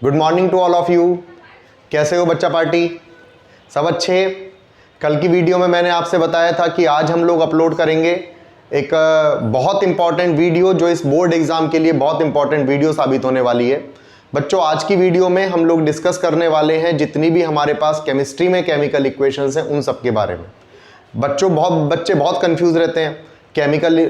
Good morning to all of you. कैसे हो बच्चा पार्टी? सब अच्छे? कल की वीडियो में मैंने आपसे बताया था कि आज हम लोग अपलोड करेंगे एक बहुत इंपॉर्टेंट वीडियो जो इस बोर्ड एग्जाम के लिए बहुत इंपॉर्टेंट वीडियो साबित होने वाली है। बच्चों, आज की वीडियो में हम लोग डिस्कस करने वाले हैं जितनी भी हमारे पास केमिस्ट्री में केमिकल इक्वेशंस हैं उन सब के बारे में। बच्चे बहुत कंफ्यूज रहते हैं, केमिकल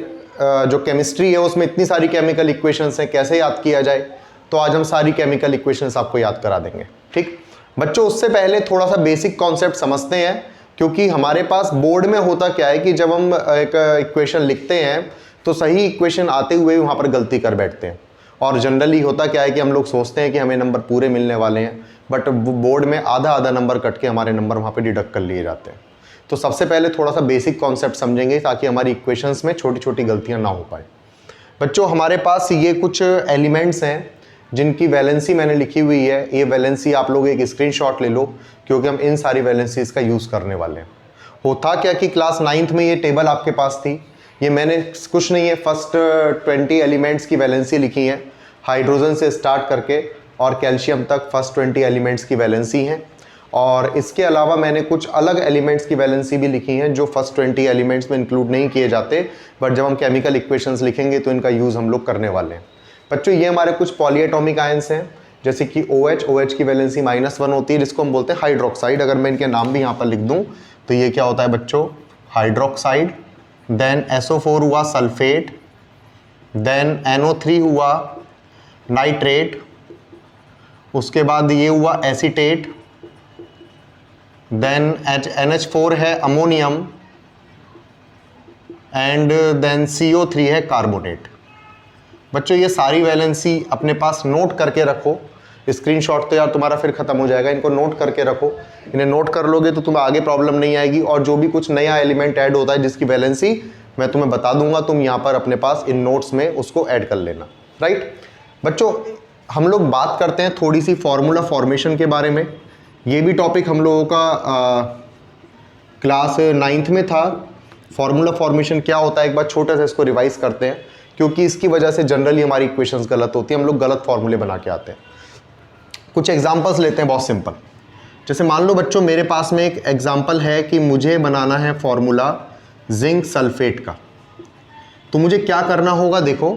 जो केमिस्ट्री है उसमें इतनी सारी केमिकल इक्वेशंस हैं, कैसे याद किया जाए। तो आज हम सारी केमिकल इक्वेशंस आपको याद करा देंगे। ठीक बच्चों, उससे पहले थोड़ा सा बेसिक कॉन्सेप्ट समझते हैं, क्योंकि हमारे पास बोर्ड में होता क्या है कि जब हम एक इक्वेशन लिखते हैं तो सही इक्वेशन आते हुए वहाँ पर गलती कर बैठते हैं। और जनरली होता क्या है कि हम लोग सोचते हैं कि हमें नंबर पूरे मिलने वाले हैं, बट बोर्ड में आधा आधा नंबर कट के हमारे नंबर वहाँ पर डिडक्ट कर लिए जाते हैं। तो सबसे पहले थोड़ा सा बेसिक कॉन्सेप्ट समझेंगे ताकि हमारी इक्वेशंस में छोटी छोटी गलतियाँ ना हो पाए। बच्चों, हमारे पास ये कुछ एलिमेंट्स हैं जिनकी वैलेंसी मैंने लिखी हुई है। ये वैलेंसी आप लोग एक स्क्रीनशॉट ले लो, क्योंकि हम इन सारी वैलेंसीज का यूज़ करने वाले हैं। होता क्या कि क्लास 9th में ये टेबल आपके पास थी, ये मैंने कुछ नहीं है, फर्स्ट 20 एलिमेंट्स की वैलेंसी लिखी है, हाइड्रोजन से स्टार्ट करके और कैल्शियम तक फर्स्ट 20 एलिमेंट्स की वैलेंसी हैं। और इसके अलावा मैंने कुछ अलग एलिमेंट्स की वैलेंसी भी लिखी हैं जो फर्स्ट 20 एलिमेंट्स में इंक्लूड नहीं किए जाते, बट जब हम केमिकल इक्वेशंस लिखेंगे तो इनका यूज़ हम लोग करने वाले हैं। बच्चों, ये हमारे कुछ पॉलीएटॉमिक आयंस हैं, जैसे कि OH की वैलेंसी -1 होती है, जिसको हम बोलते हैं हाइड्रोक्साइड। अगर मैं इनके नाम भी यहाँ पर लिख दूँ तो ये क्या होता है बच्चों? हाइड्रोक्साइड। देन SO4 हुआ सल्फेट, देन NO3 हुआ नाइट्रेट, उसके बाद ये हुआ एसीटेट, देन NH4 है अमोनियम, एंड देन CO3 है कार्बोनेट। बच्चों, ये सारी वैलेंसी अपने पास नोट करके रखो। स्क्रीनशॉट तो यार तुम्हारा फिर ख़त्म हो जाएगा, इनको नोट करके रखो। इन्हें नोट कर लोगे तो तुम्हें आगे प्रॉब्लम नहीं आएगी। और जो भी कुछ नया एलिमेंट ऐड होता है जिसकी वैलेंसी मैं तुम्हें बता दूंगा, तुम यहाँ पर अपने पास इन नोट्स में उसको ऐड कर लेना। राइट बच्चों, हम लोग बात करते हैं थोड़ी सी फॉर्मूला फॉर्मेशन के बारे में। ये भी टॉपिक हम लोगों का क्लास 9th में था। फॉर्मूला फॉर्मेशन क्या होता है एक बार छोटा सा इसको रिवाइज करते हैं, क्योंकि इसकी वजह से जनरली हमारी इक्वेशंस गलत होती है, हम लोग गलत फॉर्मूले बना के आते हैं। कुछ एग्जांपल्स लेते हैं बहुत सिंपल। जैसे मान लो बच्चों, मेरे पास में एक एग्जांपल है कि मुझे बनाना है फॉर्मूला जिंक सल्फेट का। तो मुझे क्या करना होगा? देखो,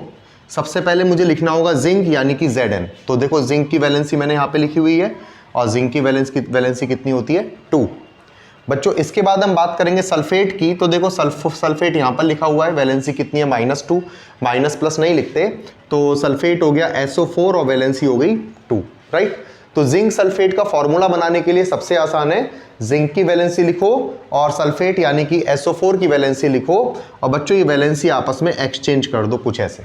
सबसे पहले मुझे लिखना होगा जिंक यानी कि Zn। तो देखो, जिंक की वैलेंसी मैंने यहाँ पे लिखी हुई है, और जिंक की वैलेंसी कितनी होती है? 2। बच्चों, इसके बाद हम बात करेंगे सल्फेट की। तो देखो, सल्फेट यहाँ पर लिखा हुआ है, वैलेंसी कितनी है? -2। माइनस प्लस नहीं लिखते, तो सल्फेट हो गया SO4 और वैलेंसी हो गई 2। राइट, तो जिंक सल्फेट का फॉर्मूला बनाने के लिए सबसे आसान है, जिंक की वैलेंसी लिखो और सल्फेट यानी कि SO4 की वैलेंसी लिखो, और बच्चों ये वैलेंसी आपस में एक्सचेंज कर दो कुछ ऐसे।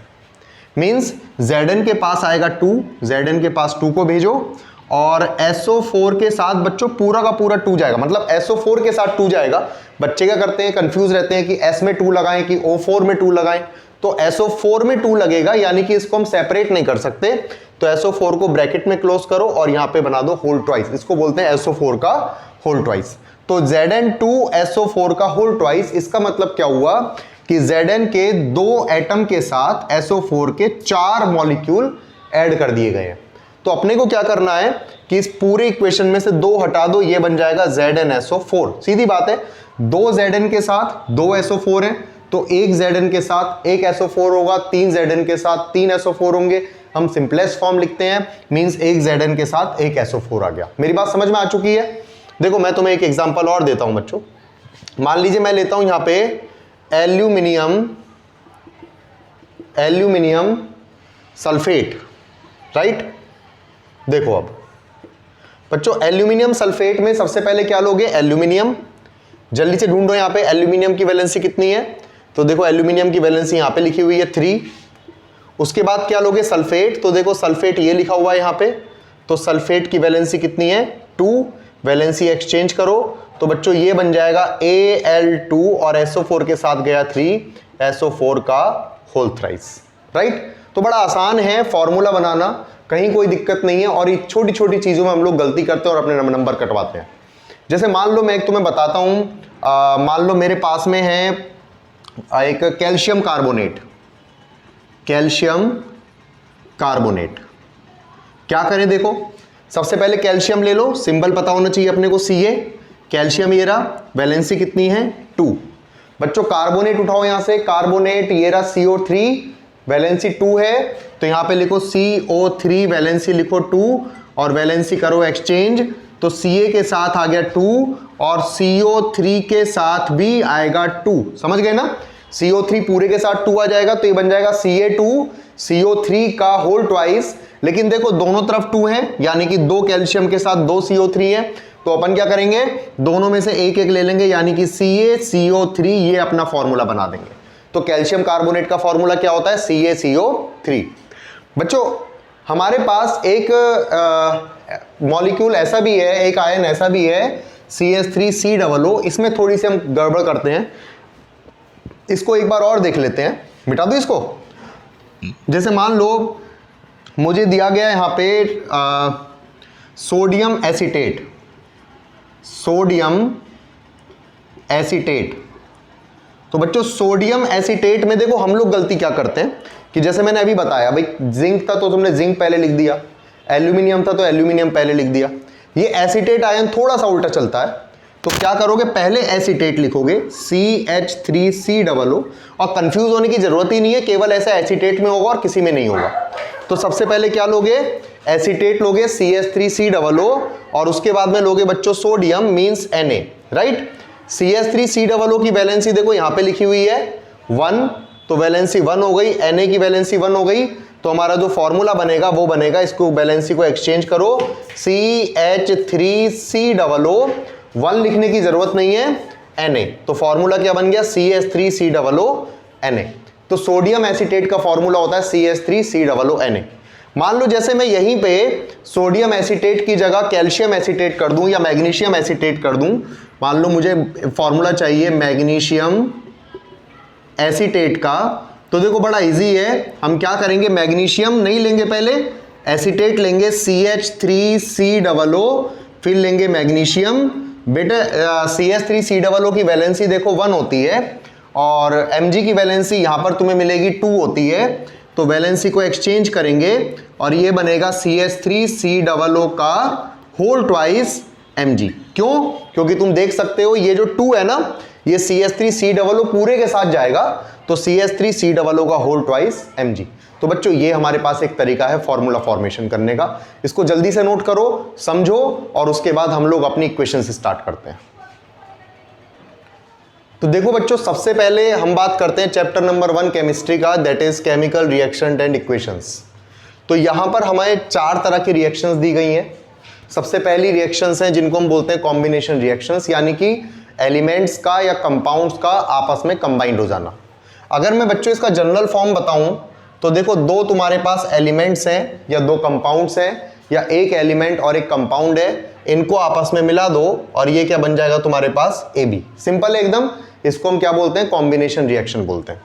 मीन्स Zn के पास आएगा 2, Zn के पास 2 को भेजो, और SO4 के साथ बच्चों पूरा का पूरा 2 जाएगा, मतलब SO4 के साथ 2 जाएगा। बच्चे क्या करते हैं, कंफ्यूज रहते हैं कि S में 2 लगाएं कि O4 में 2 लगाएं। तो SO4 में 2 लगेगा, यानी कि इसको हम सेपरेट नहीं कर सकते। तो SO4 को ब्रैकेट में क्लोज करो और यहां पे बना दो होल ट्वाइस, इसको बोलते हैं SO4 का होल ट्वाइस। तो Zn2 SO4 का होल ट्वाइस, इसका मतलब क्या हुआ कि Zn के 2 एटम के साथ SO4 के 4 मॉलिक्यूल ऐड कर दिए गए हैं। तो अपने को क्या करना है कि इस पूरे इक्वेशन में से 2 हटा दो, ये बन जाएगा ZnSO4। सीधी बात है, 2 Zn के साथ 2 SO4 हैं, तो 1 Zn के साथ 1 SO4 होगा, 3 Zn के साथ 3 SO4 होंगे। हम सिंपलेस्ट फॉर्म लिखते हैं, मींस 1 Zn के साथ 1 SO4 आ गया। मेरी बात समझ में आ चुकी है? देखो, मैं तुम्हें एक एग्जांपल और देता हूं बच्चों। मान लीजिए मैं लेता हूं यहां पे एल्यूमिनियम सल्फेट। राइट, देखो अब बच्चों, एल्यूमिनियम सल्फेट में सबसे पहले क्या लोगे? एल्यूमिनियम। जल्दी से ढूंढो यहां पे एल्यूमिनियम की वैलेंसी कितनी है। तो देखो, एल्यूमिनियम की वैलेंसी यहां पे लिखी हुई है 3। उसके बाद क्या लोगे? सल्फेट। तो देखो, सल्फेट ये लिखा हुआ है यहां पे, तो सल्फेट की वैलेंसी कितनी है? 2। वैलेंसी एक्सचेंज करो तो बच्चों ये बन जाएगा Al2, और SO4 के साथ गया 3, SO4 का होल थ्राइस। राइट, तो बड़ा आसान है फॉर्मूला बनाना, कहीं कोई दिक्कत नहीं है। और ये छोटी छोटी चीजों में हम लोग गलती करते हैं और अपने नंबर कटवाते हैं। जैसे मान लो मैं एक तुम्हें बताता हूं, मान लो मेरे पास में है एक कैल्शियम कार्बोनेट। क्या करें देखो, सबसे पहले कैल्शियम ले लो, सिंबल पता होना चाहिए अपने को Ca, कैल्शियम ये रहा, वैलेंसी कितनी है 2। बच्चों कार्बोनेट उठाओ यहां से, कार्बोनेट ये रहा CO3, वैलेंसी 2 है, तो यहां पे लिखो CO3 वैलेंसी लिखो 2 और वैलेंसी करो एक्सचेंज, तो Ca के साथ आ गया 2 और CO3 के साथ भी आएगा 2, समझ गए ना। CO3 पूरे के साथ 2 आ जाएगा तो ये बन जाएगा Ca2 CO3 का होल ट्वाइस, लेकिन देखो दोनों तरफ 2 है, यानी कि 2 कैल्शियम के साथ 2 CO3 है, तो अपन क्या करेंगे दोनों में से एक एक ले लेंगे, यानी कि CaCO3 ये अपना फॉर्मूला बना देंगे। तो कैल्शियम कार्बोनेट का फॉर्मूला क्या होता है CaCO3। बच्चों हमारे पास एक मॉलिक्यूल ऐसा भी है, एक आयन ऐसा भी है CH3COO, इसमें थोड़ी सी हम गड़बड़ करते हैं, इसको एक बार और देख लेते हैं, मिटा दो इसको। जैसे मान लो मुझे दिया गया यहां पे सोडियम एसीटेट, सोडियम एसीटेट। तो बच्चों सोडियम एसीटेट में देखो हम लोग गलती क्या करते हैं कि जैसे मैंने अभी बताया भाई, जिंक था तो तुमने जिंक पहले लिख दिया, एल्यूमिनियम था तो एल्यूमिनियम पहले लिख दिया। ये एसीटेट आयन थोड़ा सा उल्टा चलता है, तो क्या करोगे पहले एसीटेट लिखोगे CH3COO, और कंफ्यूज होने की जरूरत ही नहीं है, केवल ऐसा एसीटेट में होगा और किसी में नहीं होगा। तो सबसे पहले क्या लोगे, एसीटेट लोगे CH3COO, और उसके बाद में लोगे बच्चों sodium means Na, right. CH3COO की वैलेंसी देखो यहां पे लिखी हुई है 1, तो वैलेंसी 1 हो गई, Na की वैलेंसी 1 हो गई, तो हमारा जो फॉर्मूला बनेगा वो बनेगा, इसको वैलेंसी को एक्सचेंज करो, CH3COO, 1 लिखने की जरूरत नहीं है Na, तो फॉर्मूला क्या बन गया CH3COO Na। तो सोडियम एसीटेट का फॉर्मूला होता है CH3COO Na। मान लो जैसे मैं यहीं पे सोडियम एसीटेट की जगह कैल्शियम एसीटेट कर दूं या मैग्नीशियम एसीटेट कर दूं, मान लो मुझे फॉर्मूला चाहिए मैग्नीशियम एसीटेट का, तो देखो बड़ा इजी है, हम क्या करेंगे मैग्नीशियम नहीं लेंगे, पहले एसीटेट लेंगे CH3COO, फिर लेंगे मैग्नीशियम। बेटा CH3COO की वैलेंसी देखो 1 होती है और Mg की वैलेंसी यहां पर तुम्हें मिलेगी 2 होती है, तो वैलेंसी को एक्सचेंज करेंगे और ये बनेगा CH3COO का होल ट्वाइस Mg। क्यों? क्योंकि तुम देख सकते हो ये जो 2 है ना, ये CH3COO पूरे के साथ जाएगा, तो CH3COO का होल ट्वाइस Mg। तो बच्चों ये हमारे पास एक तरीका है फॉर्मूला फॉर्मेशन करने का, इसको जल्दी से नोट करो, समझो, और उसके बाद हम लोग अपनी इक्वेशन से स्टार्ट करते हैं। तो देखो बच्चों सबसे पहले हम बात करते हैं चैप्टर नंबर 1 केमिस्ट्री का, that is chemical reaction and equations. तो यहां पर हमें 4 तरह की रिएक्शंस दी गई हैं। सबसे पहली रिएक्शंस हैं जिनको हम बोलते हैं कॉम्बिनेशन रिएक्शंस, यानी कि एलिमेंट्स का या कंपाउंड्स का आपस में कंबाइंड हो जाना। अगर मैं बच्चों इसका जनरल फॉर्म बताऊं तो देखो 2 तुम्हारे पास एलिमेंट्स हैं या 2 कंपाउंड्स हैं, या एक एलिमेंट और एक कंपाउंड है, इनको आपस में मिला दो और ये क्या बन जाएगा तुम्हारे पास AB। सिंपल है एकदम, इसको हम क्या बोलते हैं कॉम्बिनेशन रिएक्शन बोलते हैं।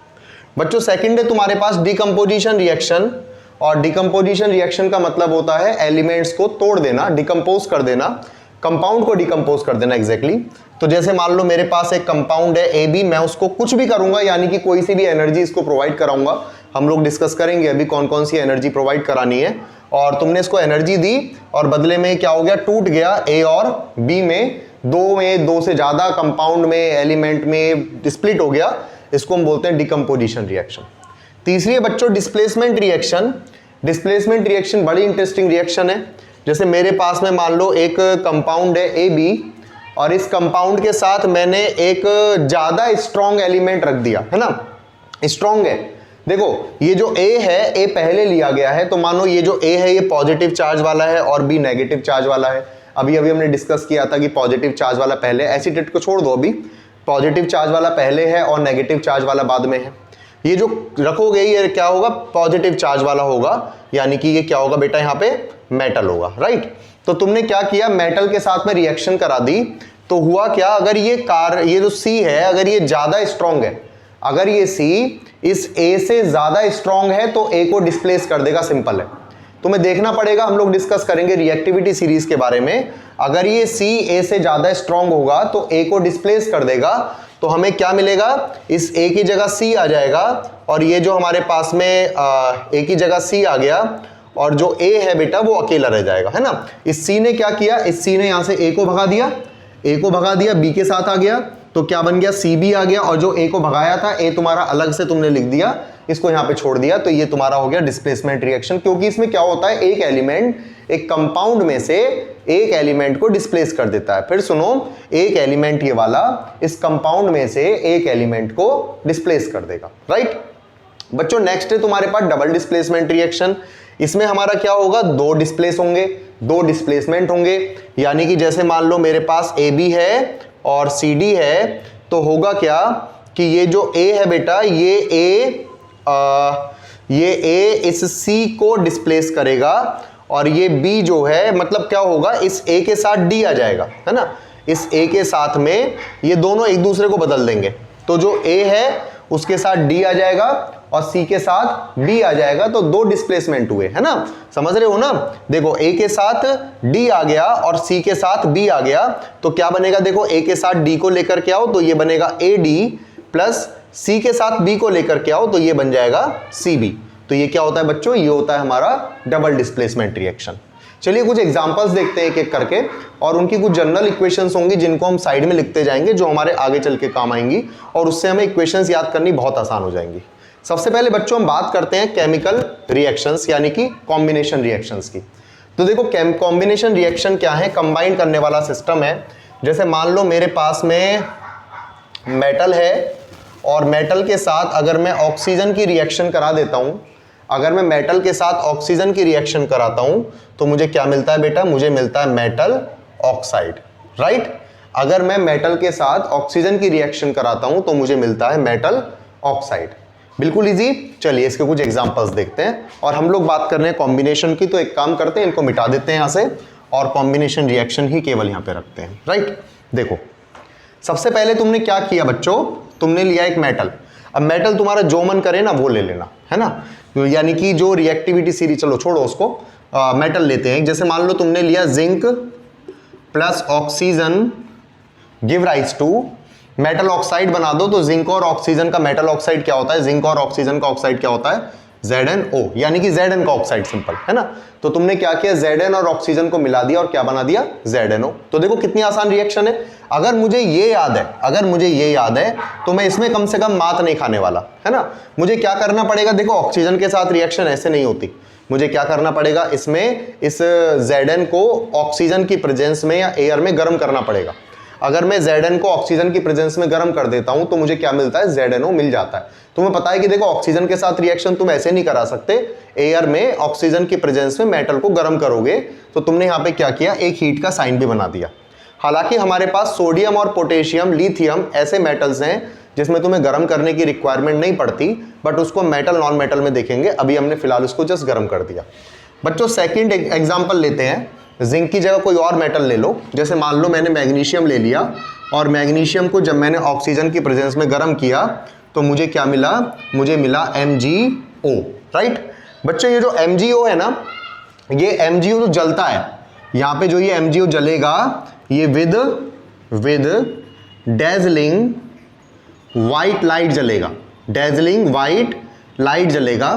बच्चों सेकंड है तुम्हारे पास डिकम्पोजिशन रिएक्शन, और डिकम्पोजिशन रिएक्शन का मतलब होता है एलिमेंट्स को तोड़ देना, डिकम्पोज कर देना, कंपाउंड को डिकम्पोज कर देना एग्जैक्टली। तो जैसे मान लो मेरे पास एक कंपाउंड है AB, मैं उसको कुछ भी करूंगा, यानी कि कोई सी भी एनर्जी इसको प्रोवाइड कराऊंगा, हम लोग डिस्कस करेंगे अभी कौन कौन सी एनर्जी प्रोवाइड करानी है, और तुमने इसको एनर्जी दी और बदले में क्या हो गया, टूट गया A और B में, 2 से ज्यादा कंपाउंड में एलिमेंट में स्प्लिट हो गया, इसको हम बोलते हैं डिकम्पोजिशन रिएक्शन। तीसरी है बच्चों डिस्प्लेसमेंट रिएक्शन। डिस्प्लेसमेंट रिएक्शन बड़ी इंटरेस्टिंग रिएक्शन है। जैसे मेरे पास में मान लो एक कंपाउंड है AB, और इस कंपाउंड के साथ मैंने एक ज्यादा स्ट्रॉन्ग एलिमेंट रख दिया है ना, स्ट्रॉन्ग है। देखो ये जो A है, A पहले लिया गया है, तो मानो ये जो A है ये पॉजिटिव चार्ज वाला है और B नेगेटिव चार्ज वाला है। अभी हमने डिस्कस किया था कि पॉजिटिव चार्ज वाला पहले, एसीटेट को छोड़ दो, अभी पॉजिटिव चार्ज वाला पहले है और नेगेटिव चार्ज वाला बाद में है। ये जो रखोगे ये क्या होगा, पॉजिटिव चार्ज वाला होगा, यानी कि ये क्या होगा बेटा, यहाँ पे मेटल होगा, राइट। तो तुमने क्या किया, मेटल के साथ में रिएक्शन करा दी, तो हुआ क्या, अगर ये जो C है अगर ये ज्यादा स्ट्रॉन्ग है, अगर ये C इस A से ज्यादा स्ट्रॉन्ग है तो A को डिस्प्लेस कर देगा, सिंपल है। तुम्हें देखना पड़ेगा, हम लोग डिस्कस करेंगे रिएक्टिविटी सीरीज के बारे में, अगर ये C A से ज्यादा स्ट्रॉन्ग होगा तो A को डिस्प्लेस कर देगा, तो हमें क्या मिलेगा, इस A की जगह C आ जाएगा, और ये जो हमारे पास में A की जगह C आ गया, और जो A है बेटा वो अकेला रह जाएगा, है ना। इस C ने क्या किया, इस C ने यहां से A को भगा दिया, A को भगा दिया, B के साथ आ गया, तो क्या बन गया, CB आ गया, और जो A को भगाया था A तुम्हारा अलग से तुमने लिख दिया, इसको यहां पे छोड़ दिया, तो ये तुम्हारा हो गया डिस्प्लेसमेंट रिएक्शन। क्योंकि इसमें क्या होता है, एक एलिमेंट एक कंपाउंड में से एक एलिमेंट को डिस्प्लेस कर देता है। फिर सुनो, एक एलिमेंट ये वाला इस कंपाउंड में से एक एलिमेंट को डिस्प्लेस कर देगा, राइट। बच्चों नेक्स्ट है तुम्हारे पास डबल डिस्प्लेसमेंट रिएक्शन। इसमें हमारा क्या होगा, दो डिस्प्लेस होंगे, दो डिस्प्लेसमेंट होंगे। यानी कि जैसे मान लो मेरे पास AB है और CD है, तो होगा क्या कि ये जो A है बेटा, ये A इस C को डिस्प्लेस करेगा, और ये B जो है मतलब क्या होगा, इस A के साथ D आ जाएगा, है ना। इस A के साथ में ये दोनों एक दूसरे को बदल देंगे, तो जो A है उसके साथ D आ जाएगा और C के साथ B आ जाएगा, तो दो डिस्प्लेसमेंट हुए, है ना। समझ रहे हो ना। देखो A के साथ D आ गया और C के साथ B आ गया, तो क्या बनेगा, देखो A के साथ D को लेकर के आओ तो ये बनेगा AD, प्लस C के साथ B को लेकर के आओ तो ये बन जाएगा CB। तो ये क्या होता है बच्चों, ये होता है हमारा डबल डिस्प्लेसमेंट रिएक्शन। चलिए कुछ एग्जांपल्स देखते हैं एक एक करके, और उनकी कुछ जनरल इक्वेशंस होंगी जिनको हम साइड में लिखते जाएंगे, जो हमारे आगे चल के काम आएंगी, और उससे हमें इक्वेशंस याद करनी बहुत आसान हो जाएंगी। सबसे पहले बच्चों हम बात करते हैं केमिकल रिएक्शंस यानी कि कॉम्बिनेशन रिएक्शंस की। तो देखो कॉम्बिनेशन रिएक्शन क्या है, कंबाइन करने वाला सिस्टम है। जैसे मान लो मेरे पास में मेटल है, और मेटल के साथ अगर मैं ऑक्सीजन की रिएक्शन करा देता हूं, अगर मैं मेटल के साथ ऑक्सीजन की रिएक्शन कराता हूं, तो मुझे क्या मिलता है बेटा, मुझे मिलता है मेटल ऑक्साइड, राइट। अगर मैं मेटल के साथ ऑक्सीजन की रिएक्शन कराता हूं तो मुझे मिलता है मेटल ऑक्साइड। बिल्कुल इजी। चलिए इसके कुछ एग्जांपल्स देखते हैं, और हम लोग बात कर रहे हैं कॉम्बिनेशन की, तो एक काम करते हैं, इनको मिटा देते हैं यहां से, और कॉम्बिनेशन रिएक्शन ही केवल यहां पे रखते हैं, राइट। देखो सबसे पहले तुमने क्या किया बच्चों, तुमने लिया एक मेटल। अब मेटल तुम्हारा जो मन करे ना वो ले लेना, है ना, यानी कि जो रिएक्टिविटी सीरीज, चलो छोड़ो उसको, मेटल लेते हैं। जैसे मान लो तुमने लिया zinc plus oxygen give rise to metal oxide बना दो, तो जिंक और ऑक्सीजन का मेटल ऑक्साइड क्या होता है, जिंक और ऑक्सीजन का ऑक्साइड क्या होता है, ZnO, यानी कि Zn का ऑक्साइड, सिंपल, है ना। तो तुमने क्या किया, Zn और ऑक्सीजन को मिला दिया और क्या बना दिया, ZnO। तो देखो कितनी आसान रिएक्शन है। अगर मुझे ये याद है, तो मैं इसमें कम से कम मात नहीं खाने वाला, है ना। मुझे क्या करना पड़ेगा, देखो ऑक्सीजन के साथ रिएक्शन ऐसे नहीं होती, मुझे क्या करना पड़ेगा, इसमें इस Zn को ऑक्सीजन की प्रेजेंस में या एयर में गर्म करना पड़ेगा। अगर मैं Zn को ऑक्सीजन की प्रेजेंस में गर्म कर देता हूं तो मुझे क्या मिलता है, ZnO मिल जाता है। तुम्हें पता है कि देखो ऑक्सीजन के साथ रिएक्शन तुम ऐसे नहीं करा सकते, एयर में ऑक्सीजन की प्रेजेंस में मेटल को गर्म करोगे, तो तुमने यहां पे क्या किया, एक हीट का साइन भी बना दिया। हालांकि हमारे पास सोडियम और पोटेशियम, लिथियम ऐसे मेटल्स हैं जिसमें तुम्हें गर्म करने की रिक्वायरमेंट नहीं पड़ती, बट उसको मेटल नॉन मेटल में देखेंगे, अभी हमने फिलहाल उसको जस्ट गर्म कर दिया। बच्चों सेकेंड एग्जाम्पल लेते हैं, जिंक की जगह कोई और मेटल ले लो। जैसे मान लो मैंने मैग्नीशियम ले लिया, और मैग्नीशियम को जब मैंने ऑक्सीजन की प्रेजेंस में गर्म किया तो मुझे क्या मिला, मुझे मिला MgO, राइट। बच्चों ये जो MgO है ना, ये MgO जो जलता है, यहाँ पे जो ये MgO जलेगा, ये विद डेजलिंग वाइट लाइट जलेगा, डेजलिंग वाइट लाइट जलेगा।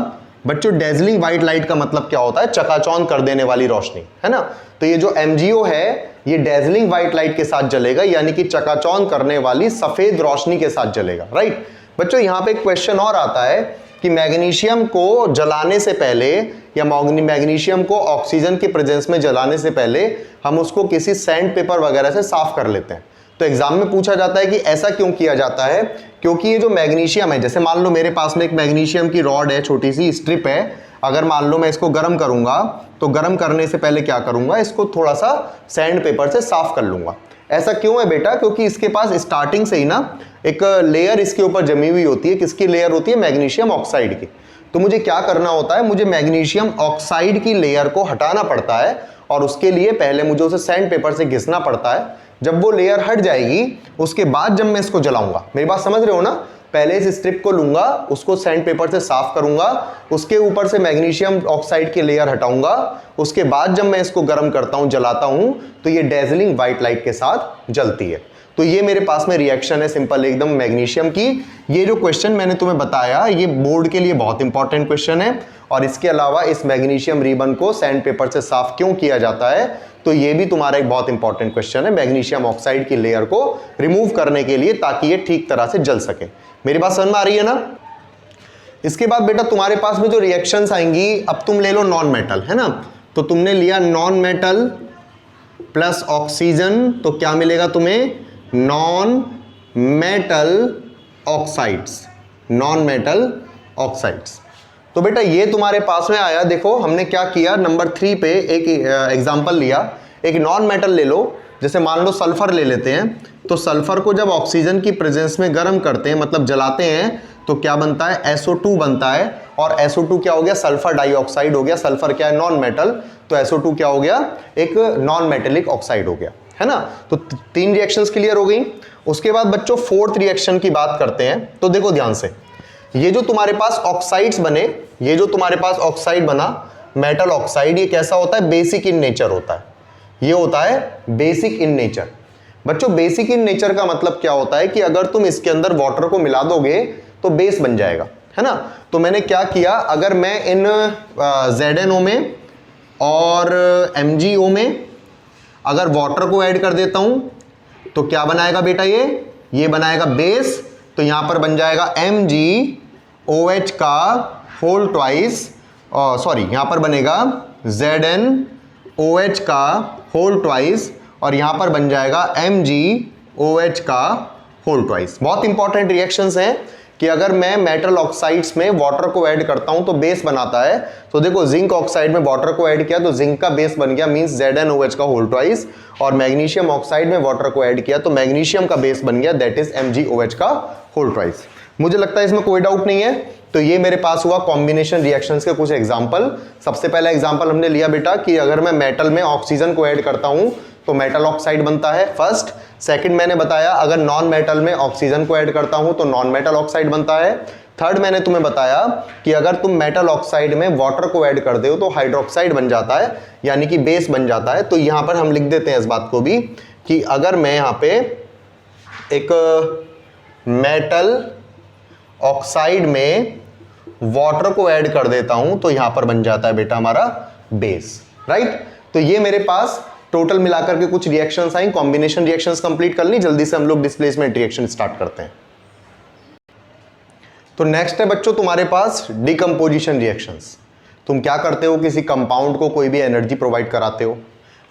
बच्चों डेजलिंग वाइट लाइट का मतलब क्या होता है, चकाचौंध कर देने वाली रोशनी, है ना। तो ये जो MgO है ये डेजलिंग वाइट लाइट के साथ जलेगा, यानी कि चकाचौंध करने वाली सफेद रोशनी के साथ जलेगा, राइट। बच्चों यहां पे एक क्वेश्चन और आता है कि मैग्नीशियम को जलाने से पहले, या मैग्नीशियम को ऑक्सीजन की प्रेजेंस में जलाने से पहले हम उसको किसी सैंड पेपर वगैरह से साफ कर लेते हैं। तो एग्जाम में पूछा जाता है कि ऐसा क्यों किया जाता है, क्योंकि ये जो मैग्नीशियम है, जैसे मान लो मेरे पास में एक मैग्नीशियम की रॉड है, छोटी सी स्ट्रिप है, अगर मान लो मैं इसको गर्म करूंगा तो गर्म करने से पहले क्या करूंगा, इसको थोड़ा सा सैंड पेपर से साफ कर लूंगा। ऐसा क्यों है बेटा, क्योंकि इसके पास स्टार्टिंग से ही ना एक लेयर इसके ऊपर जमी हुई होती है। किसकी लेयर होती है, मैग्नीशियम ऑक्साइड की। तो मुझे क्या करना होता है, मुझे मैग्नीशियम ऑक्साइड की लेयर को हटाना पड़ता है, और उसके लिए पहले मुझे उसे सैंड पेपर से घिसना पड़ता है। जब वो लेयर हट जाएगी उसके बाद जब मैं इसको जलाऊंगा, मेरी बात समझ रहे हो ना, पहले इस स्ट्रिप को लूंगा, उसको सैंड पेपर से साफ करूंगा, उसके ऊपर से मैग्नीशियम ऑक्साइड की लेयर हटाऊंगा, उसके बाद जब मैं इसको गर्म करता हूं, जलाता हूं, तो ये डेजलिंग वाइट लाइट के साथ जलती है। तो ये मेरे पास में रिएक्शन है सिंपल एकदम मैग्नीशियम की। ये जो क्वेश्चन मैंने तुम्हें बताया ये बोर्ड के लिए बहुत इंपॉर्टेंट क्वेश्चन है। और इसके अलावा इस मैग्नीशियम रिबन को सैंड पेपर से साफ क्यों किया जाता है, तो ये भी तुम्हारा एक बहुत इंपॉर्टेंट क्वेश्चन है, मैग्नीशियम ऑक्साइड की लेयर को रिमूव करने के लिए ताकि ये ठीक तरह से जल सके। मेरी बात समझ में आ रही है ना। इसके बाद बेटा तुम्हारे पास में जो रिएक्शंस आएंगी, अब तुम ले लो नॉन मेटल, है ना। तो तुमने लिया नॉन मेटल प्लस ऑक्सीजन, तो क्या मिलेगा तुम्हें, non metal oxides, non metal oxides. तो बेटा ये तुम्हारे पास में आया। देखो हमने क्या किया, नंबर 3 पे एक एग्जांपल लिया, एक नॉन मेटल ले लो, जैसे मान लो सल्फर ले लेते हैं। तो सल्फर को जब ऑक्सीजन की प्रेजेंस में गर्म करते हैं, मतलब जलाते हैं, तो क्या बनता है, SO2 बनता है। और SO2 क्या हो गया, सल्फर डाइऑक्साइड हो गया। सल्फर क्या है, नॉन मेटल, तो SO2 क्या हो गया, एक नॉन मेटेलिक ऑक्साइड हो गया, है ना। तो 3 रिएक्शंस क्लियर हो गई। उसके बाद बच्चों 4th रिएक्शन की बात करते हैं। तो देखो ध्यान से, ये जो तुम्हारे पास ऑक्साइड्स बने, ये जो तुम्हारे पास ऑक्साइड बना मेटल ऑक्साइड, ये कैसा होता है, बेसिक इन नेचर होता है। ये होता है बेसिक इन नेचर। बच्चों बेसिक इन नेचर का मतलब क्या होता है कि अगर तुम इसके अंदर वाटर को मिला दोगे तो बेस बन जाएगा, है ना। तो मैंने क्या किया, अगर मैं इन ZnO में और MgO में अगर वाटर को ऐड कर देता हूं तो क्या बनाएगा बेटा, ये बनाएगा बेस। तो यहां पर बन जाएगा MgOH का होल ट्वाइस, सॉरी यहां पर बनेगा ZnOH का होल ट्वाइस, और यहां पर बन जाएगा MgOH का होल ट्वाइस। बहुत इंपॉर्टेंट रिएक्शंस हैं कि अगर मैं मेटल ऑक्साइड्स में वाटर को ऐड करता हूं तो बेस बनाता है। तो देखो जिंक ऑक्साइड में वाटर को ऐड किया तो जिंक का बेस बन गया, मींस ZnOH का होल ट्वाइस। और मैग्नीशियम ऑक्साइड में वाटर को ऐड किया तो मैग्नीशियम का बेस बन गया, दैट इज MgOH का होल ट्वाइस। मुझे लगता है इसमें कोई डाउट नहीं है। तो ये मेरे पास हुआ कॉम्बिनेशन रिएक्शंस के कुछ एग्जांपल। सबसे पहला एग्जांपल हमने लिया बेटा कि अगर मैं मेटल में ऑक्सीजन को ऐड करता हूं तो मेटल ऑक्साइड बनता है, फर्स्ट। सेकंड मैंने बताया अगर नॉन मेटल में ऑक्सीजन को ऐड करता हूं तो नॉन मेटल ऑक्साइड बनता है। थर्ड मैंने तुम्हें बताया कि अगर तुम मेटल ऑक्साइड में वाटर को ऐड कर दो तो हाइड्रोक्साइड बन जाता है, यानी कि बेस बन जाता है। तो यहां पर हम लिख देते हैं इस बात को भी कि अगर मैं यहां पे एक मेटल ऑक्साइड में वाटर को ऐड कर देता हूं तो यहां पर बन जाता है बेटा हमारा बेस, राइट। तो ये मेरे पास टोटल मिलाकर के कुछ reactions I, combination reactions complete कर ली। जल्दी से हम लोग डिस्प्लेसमेंट रिएक्शन स्टार्ट करते हैं। तो नेक्स्ट है बच्चों तुम्हारे पास डिकम्पोजिशन रिएक्शंस। तुम क्या करते हो, किसी कंपाउंड को कोई भी एनर्जी प्रोवाइड कराते हो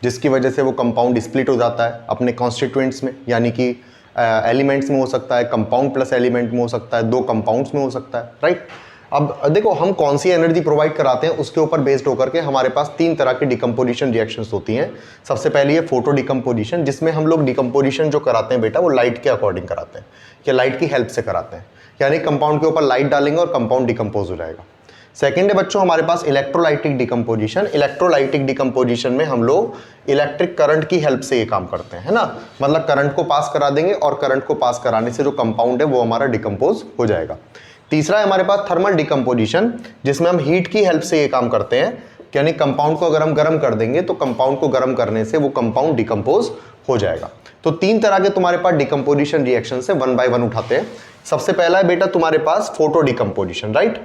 जिसकी वजह से वो कंपाउंड स्प्लिट हो जाता है अपने कॉन्स्टिट्यूएंट्स में, यानी कि एलिमेंट्स में हो सकता है, कंपाउंड प्लस एलिमेंट में हो सकता है, 2 कंपाउंड्स में हो सकता है, राइट। अब देखो हम कौन सी एनर्जी प्रोवाइड कराते हैं उसके ऊपर बेस्ड होकर के हमारे पास 3 तरह की डिकम्पोजिशन रिएक्शंस होती हैं। सबसे पहली है फोटो डिकम्पोजिशन, जिसमें हम लोग डिकम्पोजिशन जो कराते हैं बेटा वो लाइट के अकॉर्डिंग कराते हैं या लाइट की हेल्प से कराते हैं, यानी कंपाउंड के ऊपर लाइट डालेंगे और कंपाउंड डिकम्पोज हो जाएगा। सेकेंड है बच्चों हमारे पास इलेक्ट्रोलाइटिक डिकम्पोजिशन। इलेक्ट्रोलाइटिक डिकम्पोजिशन में हम लोग इलेक्ट्रिक करंट की हेल्प से ये काम करते हैं, है ना। मतलब करंट को पास करा देंगे और करंट को पास कराने से जो कंपाउंड है वो हमारा डिकम्पोज हो जाएगा। तीसरा है हमारे पास थर्मल डिकम्पोजिशन, जिसमें हम हीट की हेल्प से ये काम करते हैं, यानी कंपाउंड को अगर हम गर्म कर देंगे तो कंपाउंड को गर्म करने से वो कंपाउंड डिकम्पोज हो जाएगा। तो 3 तरह के तुम्हारे पास डिकम्पोजिशन रिएक्शन से 1 बाय 1 उठाते हैं। सबसे पहला है बेटा तुम्हारे पास फोटो डिकम्पोजिशन, राइट।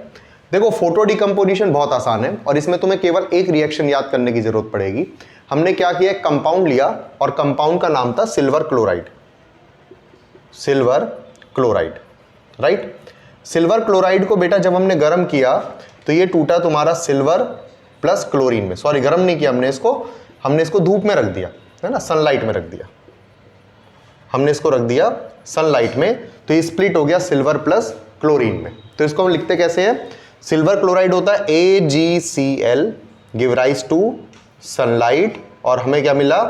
देखो फोटो डिकम्पोजिशन बहुत आसान है और इसमें तुम्हें केवल एक रिएक्शन याद करने की जरूरत पड़ेगी। हमने क्या किया, कंपाउंड लिया और कंपाउंड का नाम था silver chloride, silver chloride, right. Silver chloride को बेटा जब हमने गर्म किया तो ये टूटा तुम्हारा सिल्वर प्लस क्लोरीन में। सॉरी गर्म नहीं किया हमने इसको धूप में रख दिया, है ना, सनलाइट में रख दिया, हमने इसको रख दिया सनलाइट में, तो ये स्प्लिट हो गया सिल्वर प्लस क्लोरीन में। तो इसको हम लिखते कैसे हैं, सिल्वर क्लोराइड होता है AgCl give rise to sunlight, और हमें क्या मिला,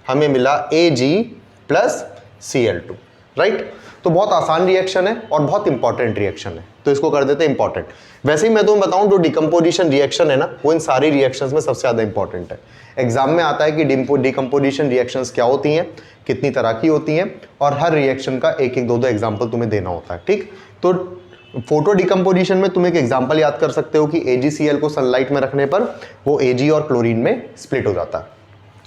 हमें मिला Ag प्लस Cl2, राइट। तो बहुत आसान रिएक्शन है और बहुत इंपॉर्टेंट रिएक्शन है, तो इसको कर देते हैं इंपॉर्टेंट। वैसे ही मैं तुम्हें बताऊं जो डिकम्पोजिशन रिएक्शन है ना वो इन सारी रिएक्शंस में सबसे ज़्यादा इंपॉर्टेंट है। एग्जाम में आता है कि डिकम्पोजिशन रिएक्शंस क्या होती हैं, कितनी तरह की होती हैं, और हर रिएक्शन का 1-1, 2-2 एग्जाम्पल तुम्हें देना होता है, ठीक। तो फोटो डिकम्पोजिशन में तुम एक एग्जाम्पल याद कर सकते हो कि AgCl को सनलाइट में रखने पर वो Ag और क्लोरीन में स्प्लिट हो जाता है,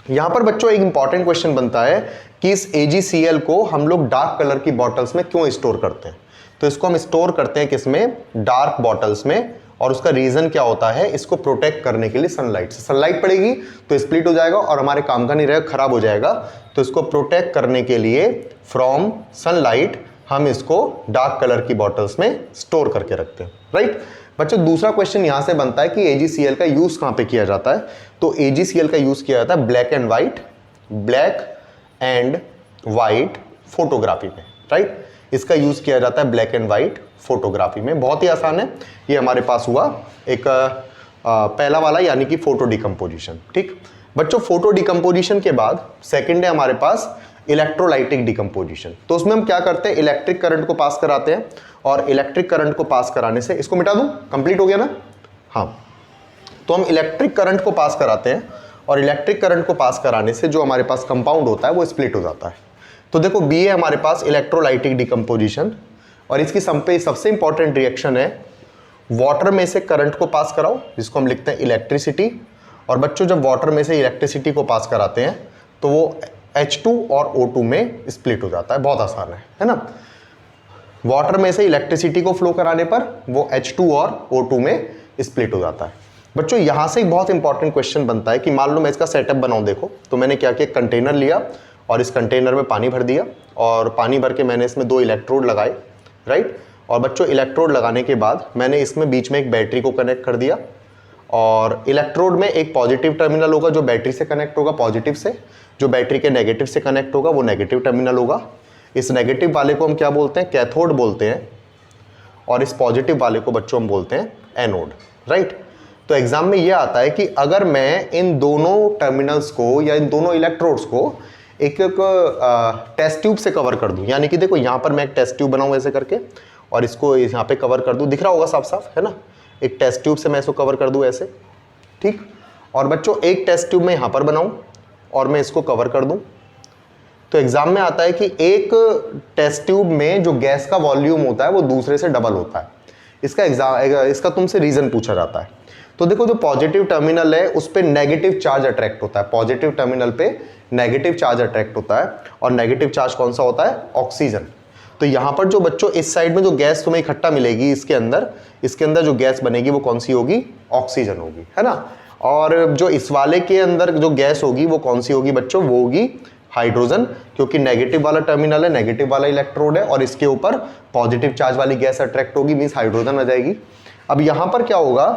यहां पर बच्चों एक इंपॉर्टेंट क्वेश्चन बनता है कि इस AgCl को हम लोग डार्क कलर की बॉटल्स में क्यों स्टोर करते हैं। तो इसको हम स्टोर करते हैं किसमें, डार्क बॉटल्स में, और उसका रीजन क्या होता है, इसको प्रोटेक्ट करने के लिए सनलाइट से। सनलाइट पड़ेगी तो स्प्लिट हो जाएगा और हमारे काम का नहीं रहेगा, खराब हो जाएगा। तो इसको प्रोटेक्ट करने के लिए फ्रॉम सनलाइट हम इसको डार्क कलर की बॉटल्स में स्टोर करके रखते हैं, राइट। बच्चों दूसरा क्वेश्चन यहां से बनता है कि AgCl का यूज कहां पे किया जाता है। तो AgCl का यूज किया जाता है ब्लैक एंड वाइट फोटोग्राफी में, राइट। इसका यूज किया जाता है ब्लैक एंड वाइट फोटोग्राफी में। बहुत ही आसान है, ये हमारे पास हुआ एक पहला वाला यानी कि फोटो डिकम्पोजिशन, ठीक। बच्चों फोटो डिकम्पोजिशन के बाद सेकंड है हमारे पास इलेक्ट्रोलाइटिक डिकम्पोजिशन। तो उसमें हम क्या करते हैं, इलेक्ट्रिक करंट को पास कराते हैं, और इलेक्ट्रिक करंट को पास कराने से, इसको मिटा दूं, कंप्लीट हो गया ना, हाँ। तो हम इलेक्ट्रिक करंट को पास कराते हैं, और इलेक्ट्रिक करंट को पास कराने से जो हमारे पास कंपाउंड होता है वो स्प्लिट हो जाता है। तो देखो बी है हमारे पास इलेक्ट्रोलाइटिक डिकम्पोजिशन, और इसकी सबसे इंपॉर्टेंट रिएक्शन है वाटर में से करंट को पास कराओ, जिसको हम लिखते हैं इलेक्ट्रिसिटी। और बच्चों जब वाटर में से इलेक्ट्रिसिटी को पास कराते हैं तो वो H2 और O2 में स्प्लिट हो जाता है। बहुत आसान है ना। वाटर में से इलेक्ट्रिसिटी को फ्लो कराने पर वो H2 और O2 में स्प्लिट हो जाता है। बच्चों यहां से एक बहुत इंपॉर्टेंट क्वेश्चन बनता है कि मान लो मैं इसका सेटअप बनाऊं। देखो तो मैंने क्या किया, कंटेनर लिया और इस कंटेनर में पानी भर दिया, और पानी भर के मैंने इसमें 2 इलेक्ट्रोड लगाए, राइट। और बच्चों इलेक्ट्रोड लगाने के बाद मैंने इसमें बीच में एक बैटरी को कनेक्ट कर दिया, और इलेक्ट्रोड में एक पॉजिटिव टर्मिनल होगा जो बैटरी से कनेक्ट होगा पॉजिटिव से, जो बैटरी के नेगेटिव से कनेक्ट होगा वो नेगेटिव टर्मिनल होगा। इस नेगेटिव वाले को हम क्या बोलते हैं, कैथोड बोलते हैं, और इस पॉजिटिव वाले को बच्चों हम बोलते हैं एनोड, राइट। तो एग्जाम में ये आता है कि अगर मैं इन दोनों टर्मिनल्स को या इन दोनों इलेक्ट्रोड्स को एक टेस्ट ट्यूब से कवर कर दूं, यानी कि देखो यहां पर मैं एक टेस्ट ट्यूब बनाऊं ऐसे करके, और इसको यहां पे कवर कर दूं, दिख रहा होगा साफ साफ, है ना। एक टेस्ट ट्यूब से मैं इसको कवर कर दूं ऐसे, ठीक। और बच्चों एक टेस्ट ट्यूब मैं यहां पर बनाऊं और मैं इसको कवर कर दूं। तो एग्जाम में आता है कि एक टेस्ट ट्यूब में जो गैस का वॉल्यूम होता है वो दूसरे से डबल होता है। इसका तुमसे रीजन पूछा जाता है। तो देखो जो पॉजिटिव टर्मिनल है उस पे नेगेटिव चार्ज अट्रैक्ट होता है, पॉजिटिव टर्मिनल पे नेगेटिव चार्ज अट्रैक्ट होता है, और नेगेटिव चार्ज कौन सा होता है, ऑक्सीजन। तो यहां पर जो बच्चों इस साइड में जो गैस तुम्हें इकट्ठा मिलेगी इसके अंदर जो गैस बनेगी वो कौन सी होगी, ऑक्सीजन होगी, है ना। और जो इस वाले के अंदर जो गैस होगी वो कौन सी होगी बच्चों, वो होगी हाइड्रोजन, क्योंकि नेगेटिव वाला टर्मिनल है, नेगेटिव वाला इलेक्ट्रोड है, और इसके ऊपर पॉजिटिव चार्ज वाली गैस अट्रैक्ट होगी, मींस हाइड्रोजन आ जाएगी। अब यहां पर क्या होगा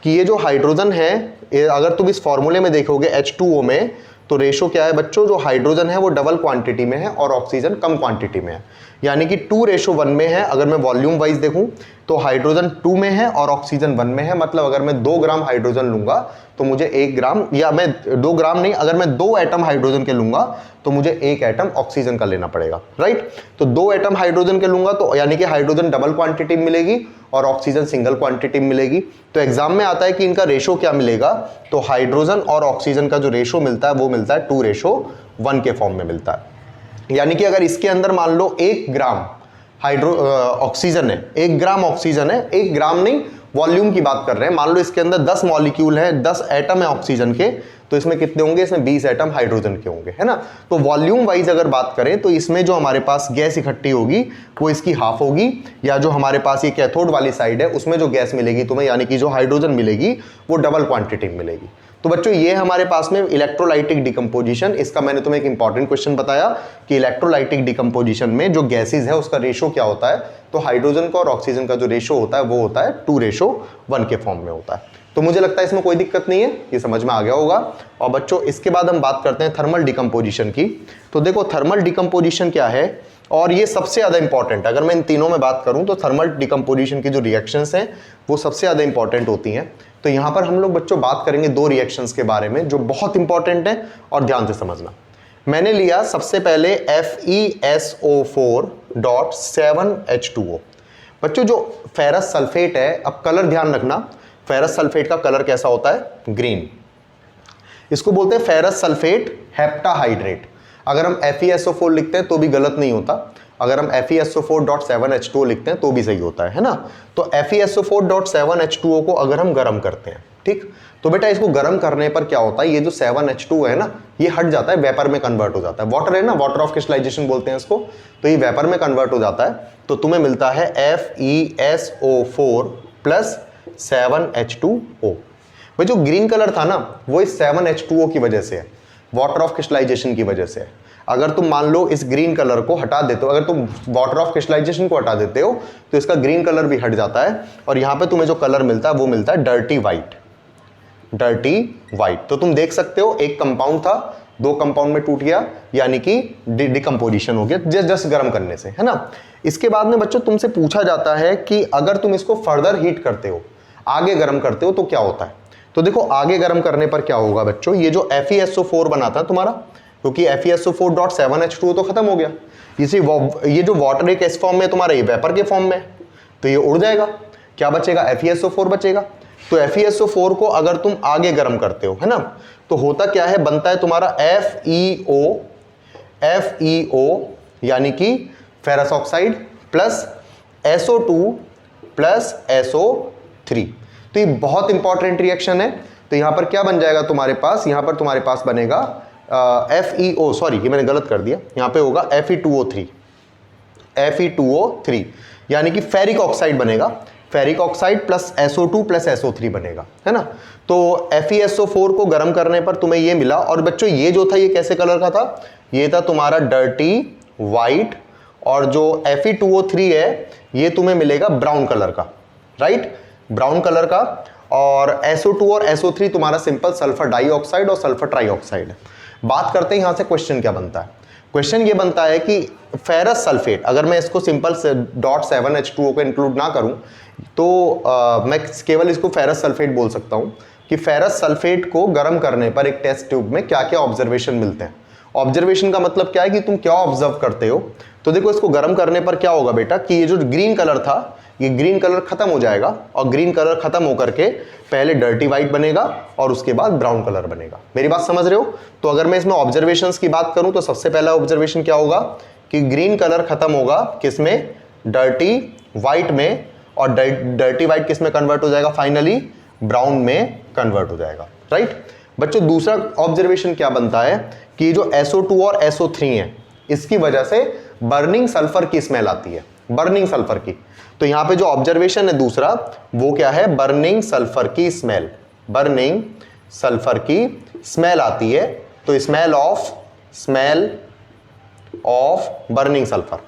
कि ये जो हाइड्रोजन है, अगर तुम इस फॉर्मूले में देखोगे H2O में, तो रेशो क्या है बच्चों, जो हाइड्रोजन है वो डबल क्वांटिटी में है और ऑक्सीजन कम क्वांटिटी में है, यानी कि 2:1 में है। अगर मैं वॉल्यूम वाइज देखूं तो हाइड्रोजन 2 में है और ऑक्सीजन 1 में है। मतलब अगर मैं 2 ग्राम हाइड्रोजन लूंगा तो मुझे 1 ग्राम, या मैं 2 ग्राम नहीं, अगर मैं 2 एटम हाइड्रोजन के लूंगा तो मुझे 1 एटम ऑक्सीजन का लेना पड़ेगा, राइट। तो 2 एटम हाइड्रोजन के लूंगा तो यानी कि हाइड्रोजन डबल क्वांटिटी में मिलेगी और ऑक्सीजन सिंगल क्वांटिटी में मिलेगी। तो एग्जाम में आता है कि इनका रेशो क्या मिलेगा, तो हाइड्रोजन और ऑक्सीजन का जो रेशो मिलता है वो मिलता है 2:1 के फॉर्म में मिलता है। यानी कि अगर इसके अंदर मान लो 1 ग्राम ऑक्सीजन है, 1 ग्राम ऑक्सीजन है, 1 ग्राम नहीं, वॉल्यूम की बात कर रहे हैं। मान लो इसके अंदर 10 मॉलिक्यूल है, 10 एटम है ऑक्सीजन के, तो इसमें कितने होंगे, इसमें 20 एटम हाइड्रोजन के होंगे, है ना। तो वॉल्यूम वाइज अगर बात करें तो इसमें जो हमारे पास गैस इकट्ठी होगी वो इसकी हाफ होगी, या जो हमारे पास ये कैथोड वाली साइड है उसमें जो गैस मिलेगी तुम्हें, यानी कि जो हाइड्रोजन मिलेगी वो डबल क्वांटिटी में मिलेगी। तो बच्चों ये हमारे पास में इलेक्ट्रोलाइटिक डिकम्पोजिशन, इसका मैंने तुम्हें एक इंपॉर्टेंट क्वेश्चन बताया कि इलेक्ट्रोलाइटिक डिकम्पोजिशन में जो गैसेज है उसका रेशो क्या होता है, तो हाइड्रोजन का और ऑक्सीजन का जो रेशो होता है वो होता है 2:1 के फॉर्म में होता है। तो मुझे लगता है इसमें कोई दिक्कत नहीं है, ये समझ में आ गया होगा। और बच्चों इसके बाद हम बात करते हैं थर्मल डिकम्पोजिशन की। तो देखो थर्मल डिकम्पोजिशन क्या है, और ये सबसे ज़्यादा इंपॉर्टेंट, अगर मैं इन तीनों में बात करूं तो थर्मल डिकम्पोजिशन की जो रिएक्शंस हैं वो सबसे ज़्यादा इंपॉर्टेंट होती हैं। तो यहाँ पर हम लोग बच्चों बात करेंगे 2 रिएक्शंस के बारे में जो बहुत इंपॉर्टेंट है, और ध्यान से समझना। मैंने लिया सबसे पहले FeSO4.7H2O। बच्चों जो फेरस सल्फेट है, अब कलर ध्यान रखना, फेरस सल्फेट का कलर कैसा होता है, ग्रीन। इसको बोलते हैं फेरस सल्फेट हेप्टाहाइड्रेट। अगर हम FeSO4 लिखते हैं तो भी गलत नहीं होता, अगर हम FeSO4.7H2O लिखते हैं तो भी सही होता है ना। तो FeSO4.7H2O को अगर हम गर्म करते हैं ठीक। तो बेटा इसको गर्म करने पर क्या होता है, ये जो 7H2 है ना, ये हट जाता है, वेपर में कन्वर्ट हो जाता है। वाटर है ना, वाटर ऑफ क्रिस्टलाइजेशन बोलते हैं इसको, तो ये वेपर में कन्वर्ट हो जाता है। तो तुम्हें मिलता है FeSO4 प्लस 7H2O। भाई जो ग्रीन कलर था ना, वो इस 7H2O की वजह से है, वाटर ऑफ क्रिस्टलाइजेशन की वजह से है। अगर तुम मान लो इस ग्रीन कलर को हटा देते हो, अगर तुम वाटर ऑफ क्रिस्टलाइजेशन को हटा देते हो तो इसका ग्रीन कलर भी हट जाता है, और यहां पे तुम्हें जो कलर मिलता है वो मिलता है डर्टी वाइट। Dirty white. तो तुम देख सकते हो एक कंपाउंड था, दो कंपाउंड में टूट गया, यानी कि डिकम्पोजिशन हो गया जस्ट गर्म करने से, है ना। इसके बाद में बच्चों तुमसे पूछा जाता है कि अगर तुम इसको फर्दर हीट करते हो, आगे गर्म करते हो, तो क्या होता है। तो देखो आगे गर्म करने पर क्या होगा बच्चों, ये जो FeSO4 बनाता है तुम्हारा, क्योंकि FeSO4.7H2O तो खत्म हो गया, ये जो वाटर एक एस फॉर्म में तुम्हारा, ये वेपर के फॉर्म में, तो ये उड़ जाएगा, क्या बचेगा, FeSO4 बचेगा। तो FeSO4 को अगर तुम आगे गर्म करते हो, है ना, तो होता क्या है, बनता है तुम्हारा FeO यानी कि ferrous oxide plus SO2 plus SO3। तो ये बहुत इंपॉर्टेंट रिएक्शन है। तो यहां पर क्या बन जाएगा तुम्हारे पास, यहां पर तुम्हारे पास बनेगा FeO, सॉरी ये मैंने गलत कर दिया, यहां पे होगा Fe2O3 यानी कि फेरिक ऑक्साइड बनेगा, ferric oxide plus SO2 plus SO3 बनेगा, है ना। तो FeSO4 को गर्म करने पर तुम्हें ये मिला। और बच्चों ये जो था, ये कैसे कलर का था, ये था तुम्हारा डर्टी वाइट, और जो Fe2O3 है ये तुम्हें मिलेगा ब्राउन कलर का, राइट, ब्राउन कलर का। और SO2 और SO3 तुम्हारा सिंपल सल्फर डाइऑक्साइड और सल्फर ट्राइऑक्साइड है। बात करते हैं यहां से क्वेश्चन क्या बनता है। क्वेश्चन ये बनता है कि फेरस सल्फेट, अगर मैं इसको सिंपल .7H2O को इंक्लूड ना करूं तो मैं केवल इसको फेरस सल्फेट बोल सकता हूं, कि फेरस सल्फेट को गर्म करने पर एक टेस्ट ट्यूब में क्या क्या ऑब्जर्वेशन मिलते हैं। ऑब्जर्वेशन का मतलब क्या है कि तुम क्या ऑब्जर्व करते हो। तो देखो इसको गर्म करने पर क्या होगा बेटा, कि ये जो ग्रीन कलर था, ये ग्रीन कलर खत्म हो जाएगा, और ग्रीन कलर खत्म होकर के पहले डर्टी वाइट बनेगा और उसके बाद ब्राउन कलर बनेगा। मेरी बात समझ रहे हो। तो अगर मैं इसमें ऑब्जर्वेशंस की बात करूं तो सबसे पहला ऑब्जर्वेशन क्या होगा, कि ग्रीन कलर खत्म होगा किसमें, डर्टी वाइट में, और डर्टी वाइट किस में कन्वर्ट हो जाएगा, फाइनली ब्राउन में कन्वर्ट हो जाएगा, राइट। बच्चों दूसरा ऑब्जर्वेशन क्या बनता है, कि जो SO2 और SO3 है, इसकी वजह से बर्निंग सल्फर की स्मेल आती है, बर्निंग सल्फर की। तो यहां पे जो ऑब्जर्वेशन है दूसरा, वो क्या है, बर्निंग सल्फर की स्मेल, बर्निंग सल्फर की स्मेल आती है। तो स्मेल ऑफ बर्निंग सल्फर।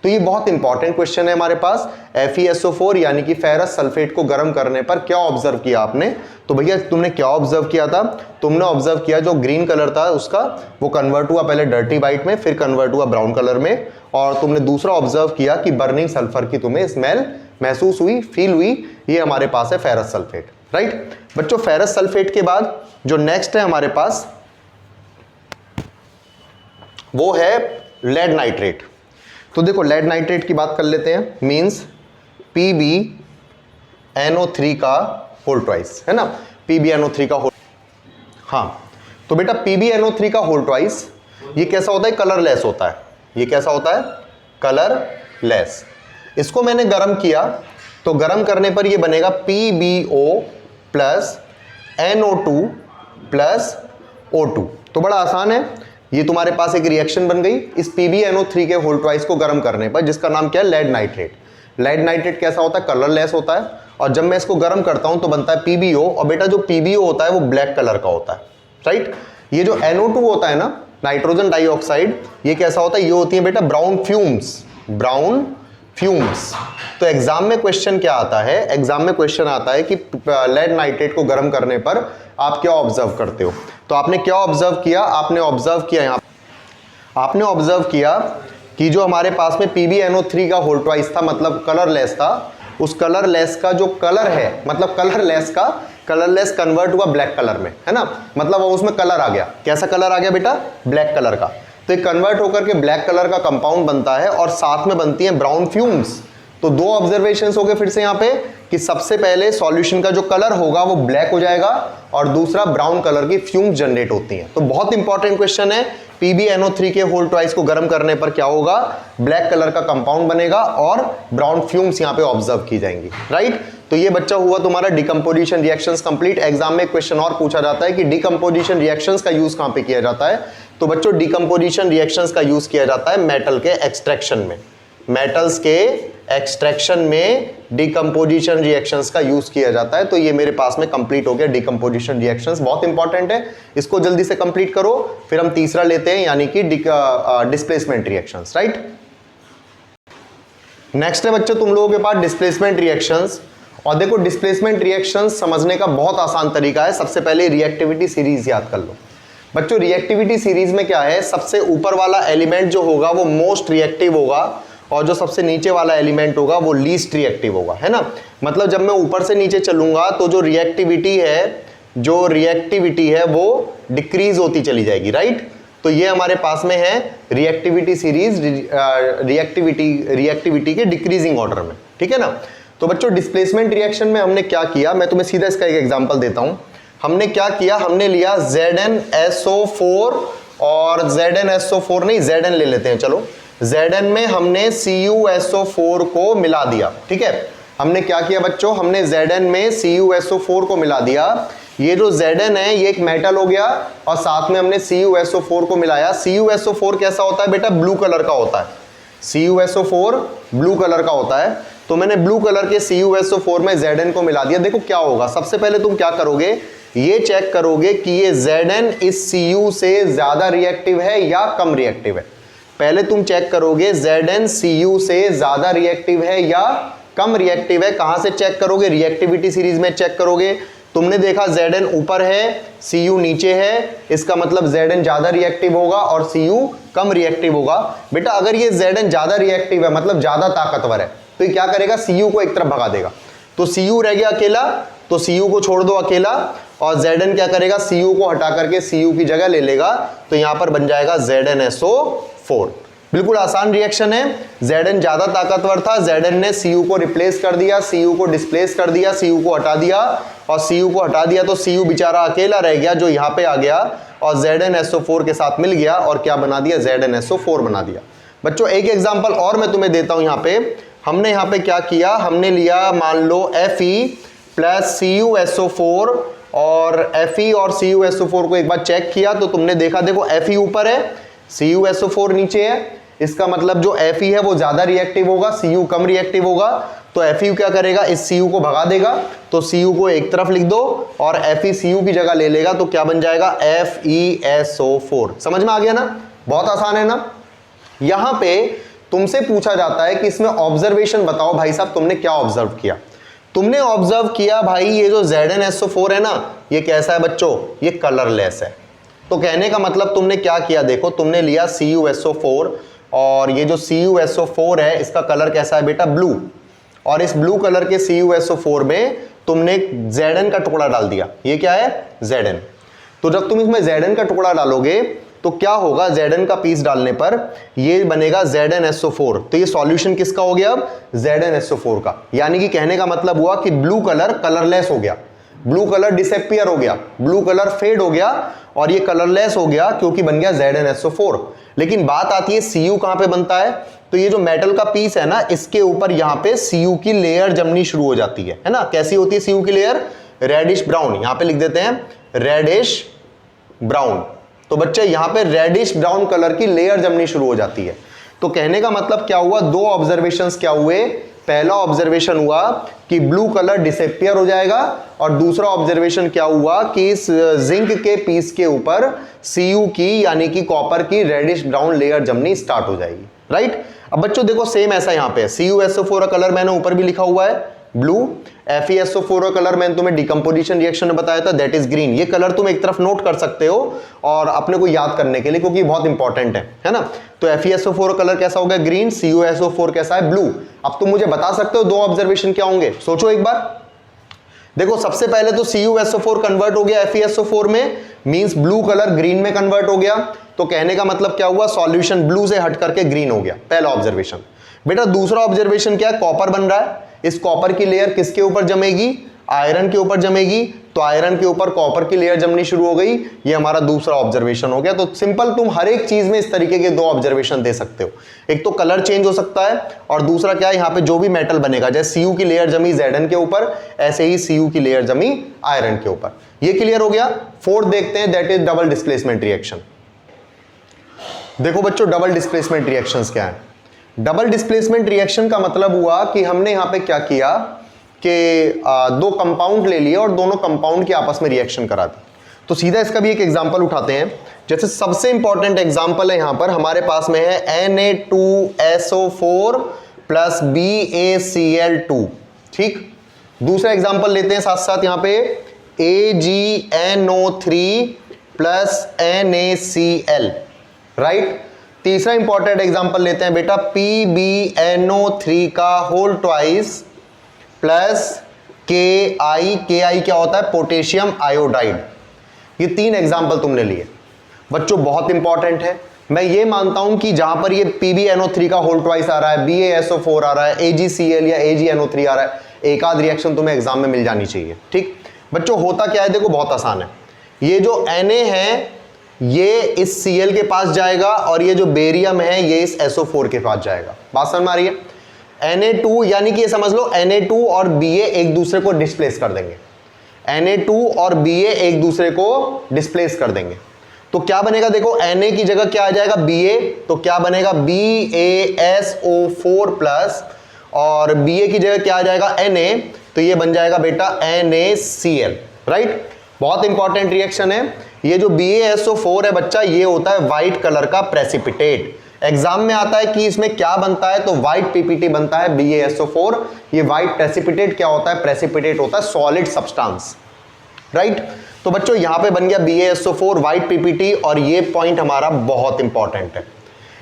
तो ये बहुत इंपॉर्टेंट क्वेश्चन है हमारे पास। FeSO4 यानी कि फेरस सल्फेट को गर्म करने पर क्या ऑब्जर्व किया आपने। तो भैया तुमने क्या ऑब्जर्व किया था, तुमने ऑब्जर्व किया जो ग्रीन कलर था उसका, वो कन्वर्ट हुआ पहले डर्टी वाइट में, फिर कन्वर्ट हुआ ब्राउन कलर में। और तुमने दूसरा ऑब्जर्व किया कि बर्निंग सल्फर की तुम्हें स्मेल महसूस हुई, फील हुई। ये हमारे पास है फेरस सल्फेट, राइट। बच्चों फेरस सल्फेट के बाद जो नेक्स्ट है हमारे पास, वो है लेड नाइट्रेट। तो देखो लेड नाइट्रेट की बात कर लेते हैं, मींस PbNO3 का होल ट्वाइस, है ना, PbNO3 का होल। हाँ तो बेटा PbNO3 का होल ट्वाइस ये कैसा होता है, कलरलेस होता है। ये कैसा होता है, कलरलेस। इसको मैंने गर्म किया, तो गर्म करने पर ये बनेगा PbO plus NO2 plus O2। तो बड़ा आसान है, ये तुम्हारे पास एक रिएक्शन बन गई इस PbNO3 के होल ट्वाइस को गर्म करने पर, जिसका नाम क्या है, लेड नाइट्रेट। लेड नाइट्रेट कैसा होता है, कलरलेस होता है। और जब मैं इसको गर्म करता हूं तो बनता है PbO, और बेटा जो PbO होता है वो ब्लैक कलर का होता है, राइट। ये जो NO2 होता है ना, नाइट्रोजन डाइऑक्साइड, ये कैसा होता है, ये होती है बेटा ब्राउन फ्यूम्स, ब्राउन फ्यूम्स। तो एग्जाम में क्वेश्चन क्या आता है, एग्जाम में क्वेश्चन आता है कि लेड नाइट्रेट को गर्म करने पर आप क्या ऑब्जर्व करते हो। तो आपने क्या ऑब्जर्व किया, आपने ऑब्जर्व किया यहां, आपने ऑब्जर्व किया कि जो हमारे पास में PbNO3 का होल ट्वाइस था, मतलब कलरलेस था, उस कलरलेस का जो कलर है, मतलब कलरलेस कन्वर्ट हुआ ब्लैक कलर में, है ना, मतलब वो उसमें कलर आ गया। कैसा कलर आ गया बेटा, ब्लैक कलर का। तो ये कन्वर्ट होकर के ब्लैक कलर का कंपाउंड बनता है, और साथ में बनती है ब्राउन फ्यूम्स। तो दो ऑब्जर्वेशंस हो गए फिर से यहाँ पे, कि सबसे पहले सॉल्यूशन का जो कलर होगा वो ब्लैक हो जाएगा, और दूसरा ब्राउन कलर की फ्यूम्स जनरेट होती हैं। तो बहुत इंपॉर्टेंट क्वेश्चन है, PbNO3 के होल ट्वाइस को गर्म करने पर क्या होगा, ब्लैक कलर का कंपाउंड बनेगा और ब्राउन फ्यूम्स यहाँ पे ऑब्जर्व की जाएंगी, राइट। तो ये बच्चा हुआ तुम्हारा डिकम्पोजिशन रिएक्शंस कंप्लीट। एग्जाम में क्वेश्चन और पूछा जाता है कि डिकम्पोजिशन रिएक्शंस का यूज कहां पे किया जाता है, तो बच्चों डिकम्पोजिशन रिएक्शंस का यूज किया जाता है मेटल के एक्सट्रैक्शन में। मेटल्स के एक्सट्रैक्शन में डिकम्पोजिशन रिएक्शंस का यूज किया जाता है। तो ये मेरे पास में कंप्लीट हो गया डिकम्पोजिशन रिएक्शंस, बहुत इंपॉर्टेंट है, इसको जल्दी से कंप्लीट करो। फिर हम तीसरा लेते हैं यानी कि डिस्प्लेसमेंट रिएक्शंस, राइट। नेक्स्ट है बच्चों तुम लोगों के पास डिस्प्लेसमेंट रिएक्शंस। और देखो डिस्प्लेसमेंट रिएक्शंस समझने का बहुत आसान तरीका है। सबसे पहले रिएक्टिविटी सीरीज याद कर लो बच्चों। रिएक्टिविटी सीरीज में क्या है, सबसे ऊपर वाला एलिमेंट जो होगा वो मोस्ट रिएक्टिव होगा और जो सबसे नीचे वाला एलिमेंट होगा वो लीस्ट रिएक्टिव होगा, है ना। मतलब जब मैं ऊपर से नीचे चलूंगा तो जो रिएक्टिविटी है वो डिक्रीज होती चली जाएगी, राइट। तो ये हमारे पास में है रिएक्टिविटी सीरीज, रिएक्टिविटी के डिक्रीजिंग ऑर्डर में, ठीक है ना। तो बच्चों डिस्प्लेसमेंट रिएक्शन में हमने क्या किया, मैं तुम्हें सीधा इसका एक एग्जांपल देता हूं। हमने क्या किया, हमने लिया ZnSO4 और ZnSO4 नहीं Zn ले लेते हैं, चलो Zn में हमने CuSO4 को मिला दिया, ठीक है। हमने क्या किया बच्चों, हमने Zn में CuSO4 को मिला दिया। ये जो Zn है ये एक मेटल हो गया और साथ में हमने CuSO4 को मिलाया। CuSO4 कैसा होता है बेटा, ब्लू कलर का होता है। CuSO4 ब्लू कलर का होता है। तो मैंने ब्लू कलर के CuSO4 में Zn को मिला दिया। देखो क्या होगा, सबसे पहले तुम क्या करोगे, ये चेक करोगे कि ये Zn इस Cu से ज्यादा रिएक्टिव है या कम रिएक्टिव है। पहले तुम चेक करोगे Zn Cu से ज्यादा रिएक्टिव है या कम रिएक्टिव है। कहां से चेक करोगे, रिएक्टिविटी सीरीज में चेक करोगे। तुमने देखा Zn ऊपर है, Cu नीचे है, इसका मतलब Zn ज्यादा रिएक्टिव होगा और Cu कम रिएक्टिव होगा। बेटा अगर ये Zn ज्यादा रिएक्टिव है मतलब ज्यादा ताकतवर है, तो ये क्या करेगा, Cu को एक तरफ भगा देगा। तो Cu रह गया अकेला, तो Cu को छोड़ दो अकेला और Zn क्या करेगा, Cu को हटा करके Cu की जगह ले लेगा। तो यहां पर बन जाएगा ZnSO4। बिल्कुल आसान रिएक्शन है। Zn ज्यादा ताकतवर था, Zn ने Cu को रिप्लेस कर दिया, Cu को डिस्प्लेस कर दिया, Cu को हटा दिया और Cu को हटा दिया तो Cu बेचारा अकेला रह गया जो यहां पे आ गया और ZnSO4 के साथ मिल गया और क्या बना दिया, ZnSO4 बना दिया। बच्चों एक एग्जांपल और मैं तुम्हें देता हूं। यहां पे हमने यहां पे क्या किया, हमने लिया मान लो Fe प्लस CuSO4 और Fe और CuSO4 को एक बार चेक किया तो तुमने देखा, देखो Fe ऊपर है, CuSO4 नीचे है। इसका मतलब जो Fe है वो ज्यादा रिएक्टिव होगा, Cu कम रिएक्टिव होगा। तो Fe क्या करेगा, इस Cu को भगा देगा। तो Cu को एक तरफ लिख दो और Fe Cu की जगह ले लेगा तो क्या बन जाएगा, FeSO4। समझ में आ गया ना, बहुत आसान है ना। यहां पे तुमसे पूछा जाता है कि इसमें ऑब्जर्वेशन बताओ भाई साहब, तुमने क्या ऑब्जर्व किया। तुमने ऑब्जर्व किया भाई ये जो ZnSO4 है ना, ये कैसा है बच्चों, ये कलरलेस है। तो कहने का मतलब तुमने क्या किया, देखो तुमने लिया CuSO4 और ये जो CuSO4 है इसका कलर कैसा है बेटा, ब्लू। और इस ब्लू कलर के CuSO4 में तुमने Zn का टुकड़ा डाल दिया। ये क्या है, Zn। तो जब तुम इसमें Zn का टुकड़ा डालोगे तो क्या होगा, Zn का पीस डालने पर ये बनेगा ZnSO4। तो ये सॉल्यूशन किसका हो गया, अब ZnSO4 का। यानी कि कहने का मतलब हुआ कि ब्लू कलर कलरलेस हो गया, ब्लू कलर डिसअपीयर हो गया, ब्लू कलर फेड हो गया और ये कलरलेस हो गया क्योंकि बन गया ZnSO4। लेकिन बात आती है Cu कहां पे बनता है, तो ये जो मेटल का पीस है ना इसके ऊपर यहां पे Cu की लेयर जमनी शुरू हो जाती है ना। कैसी होती है Cu की लेयर, रेडिश ब्राउन। यहां पे लिख देते हैं रेडिश ब्राउन। तो बच्चे यहां पे रेडिश ब्राउन कलर की लेयर जमनी शुरू हो जाती है। तो कहने का मतलब क्या हुआ, दो ऑब्जर्वेशंस क्या हुए। पहला ऑब्जर्वेशन हुआ कि ब्लू कलर डिसअपीयर हो जाएगा और दूसरा ऑब्जर्वेशन क्या हुआ कि इस जिंक के पीस के ऊपर Cu की यानी कि कॉपर की रेडिश ब्राउन लेयर जमनी स्टार्ट हो जाएगी, राइट। अब बच्चों देखो सेम ऐसा यहां पे CuSO4 का कलर मैंने ऊपर भी लिखा हुआ है ब्लू, FeSO4 का कलर मैंने तुम्हें डिकम्पोजिशन रिएक्शन में बताया था दैट इज ग्रीन। ये कलर तुम एक तरफ नोट कर सकते हो और अपने को याद करने के लिए क्योंकि बहुत इंपॉर्टेंट है ना। तो FeSO4 कलर कैसा होगा, ग्रीन, CuSO4 कैसा है, ब्लू। अब तुम मुझे बता सकते हो दो ऑब्जर्वेशन क्या होंगे, सोचो एक बार। देखो सबसे पहले तो CuSO4 कन्वर्ट हो गया FeSO4 में, मींस ब्लू कलर ग्रीन में कन्वर्ट हो गया। तो कहने का मतलब क्या हुआ, सॉल्यूशन ब्लू से हट करके ग्रीन हो गया, पहला ऑब्जर्वेशन। बेटा दूसरा ऑब्जर्वेशन क्या है, कॉपर बन रहा है। इस कॉपर की लेयर किसके ऊपर जमेगी, आयरन के ऊपर जमेगी तो आयरन के ऊपर कॉपर की लेयर जमनी शुरू हो गई। ये हमारा दूसरा ऑब्जर्वेशन हो गया। तो सिंपल तुम हर एक चीज में इस तरीके के दो ऑब्जर्वेशन दे सकते हो, एक तो कलर चेंज हो सकता है और दूसरा क्या है, यहाँ पे जो भी मेटल बनेगा, जैसे Cu की लेयर जमी Zn के ऊपर, ऐसे ही Cu की लेयर जमी आयरन के ऊपर। ये क्लियर हो गया। फोर्थ देखते हैं, that is double displacement reaction. देखो बच्चों, डबल डिस्प्लेसमेंट रिएक्शंस क्या है? डबल डिस्प्लेसमेंट रिएक्शन का मतलब हुआ कि हमने यहां पे क्या किया कि दो कंपाउंड ले लिए और दोनों कंपाउंड के आपस में रिएक्शन करा दी। तो सीधा इसका भी एक एग्जांपल उठाते हैं। जैसे सबसे इंपॉर्टेंट एग्जांपल है यहां पर हमारे पास में है Na2SO4 प्लस BaCl2। ठीक, दूसरा एग्जांपल लेते हैं साथ साथ यहां पे AgNO3 प्लस NaCl, राइट। तीसरा इंपॉर्टेंट एग्जांपल लेते हैं बेटा PbNO3 का होल ट्वाइस प्लस Ki क्या होता है, पोटेशियम आयोडाइड। ये तीन एग्जांपल तुमने लिए बच्चों, बहुत इंपॉर्टेंट है। मैं ये मानता हूं कि जहां पर ये PbNO3 का होल ट्वाइस आ रहा है, BaSO4 आ रहा है, AgCl या AgNO3 आ रहा है, एक आध रिएक्शन तुम्हें एग्जाम में मिल जानी चाहिए। ठीक बच्चों, होता क्या है, देखो बहुत आसान है। ये जो Na है ये इस Cl के पास जाएगा और ये जो बेरियम है ये इस SO4 के पास जाएगा। बात समझ में आ रही है? Na2 यानी कि ये समझ लो Na2 और Ba एक दूसरे को डिस्प्लेस कर देंगे। Na2 और Ba एक दूसरे को डिस्प्लेस कर देंगे तो क्या बनेगा, देखो Na की जगह क्या आ जाएगा, Ba, तो क्या बनेगा BaSO4 प्लस, और Ba की जगह क्या आ जाएगा, Na, तो ये बन जाएगा बेटा NaCl, राइट। बहुत इंपॉर्टेंट रिएक्शन है। ये जो BaSO4 है बच्चा, ये होता है व्हाइट कलर का प्रेसिपिटेट। एग्जाम में आता है कि इसमें क्या बनता है, तो व्हाइट पीपीटी बनता है BaSO4। ये व्हाइट प्रेसिपिटेट क्या होता है, प्रेसिपिटेट होता है सॉलिड सब्सटेंस, राइट। तो बच्चों यहां पे बन गया BaSO4 व्हाइट पीपीटी, और ये पॉइंट हमारा बहुत इंपॉर्टेंट है।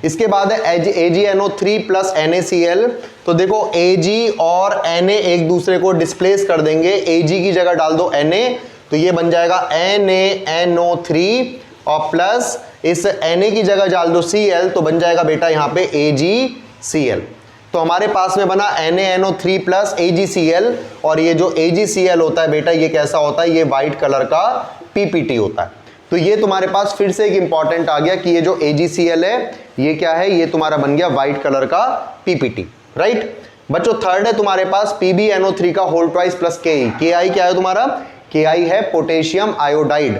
इसके बाद है AgNO3 प्लस NaCl। तो देखो Ag और Na एक दूसरे को डिस्प्लेस कर देंगे। Ag की जगह डाल दो Na, तो ये बन जाएगा NaNO3, और प्लस इस Na की जगह डाल दो Cl, तो बन जाएगा बेटा यहां पे AgCl। तो हमारे पास में बना NaNO3 प्लस AgCl, और ये जो AgCl होता है बेटा ये कैसा होता है, ये व्हाइट कलर का PPT होता है। तो ये तुम्हारे पास फिर से एक इंपॉर्टेंट आ गया कि ये जो AgCl है ये क्या है, ये तुम्हारा बन गया व्हाइट कलर का PPT, राइट। बच्चों थर्ड है तुम्हारे पास PbNO3 का whole twice plus Ki। Ki क्या है तुम्हारा, Ki है पोटेशियम आयोडाइड।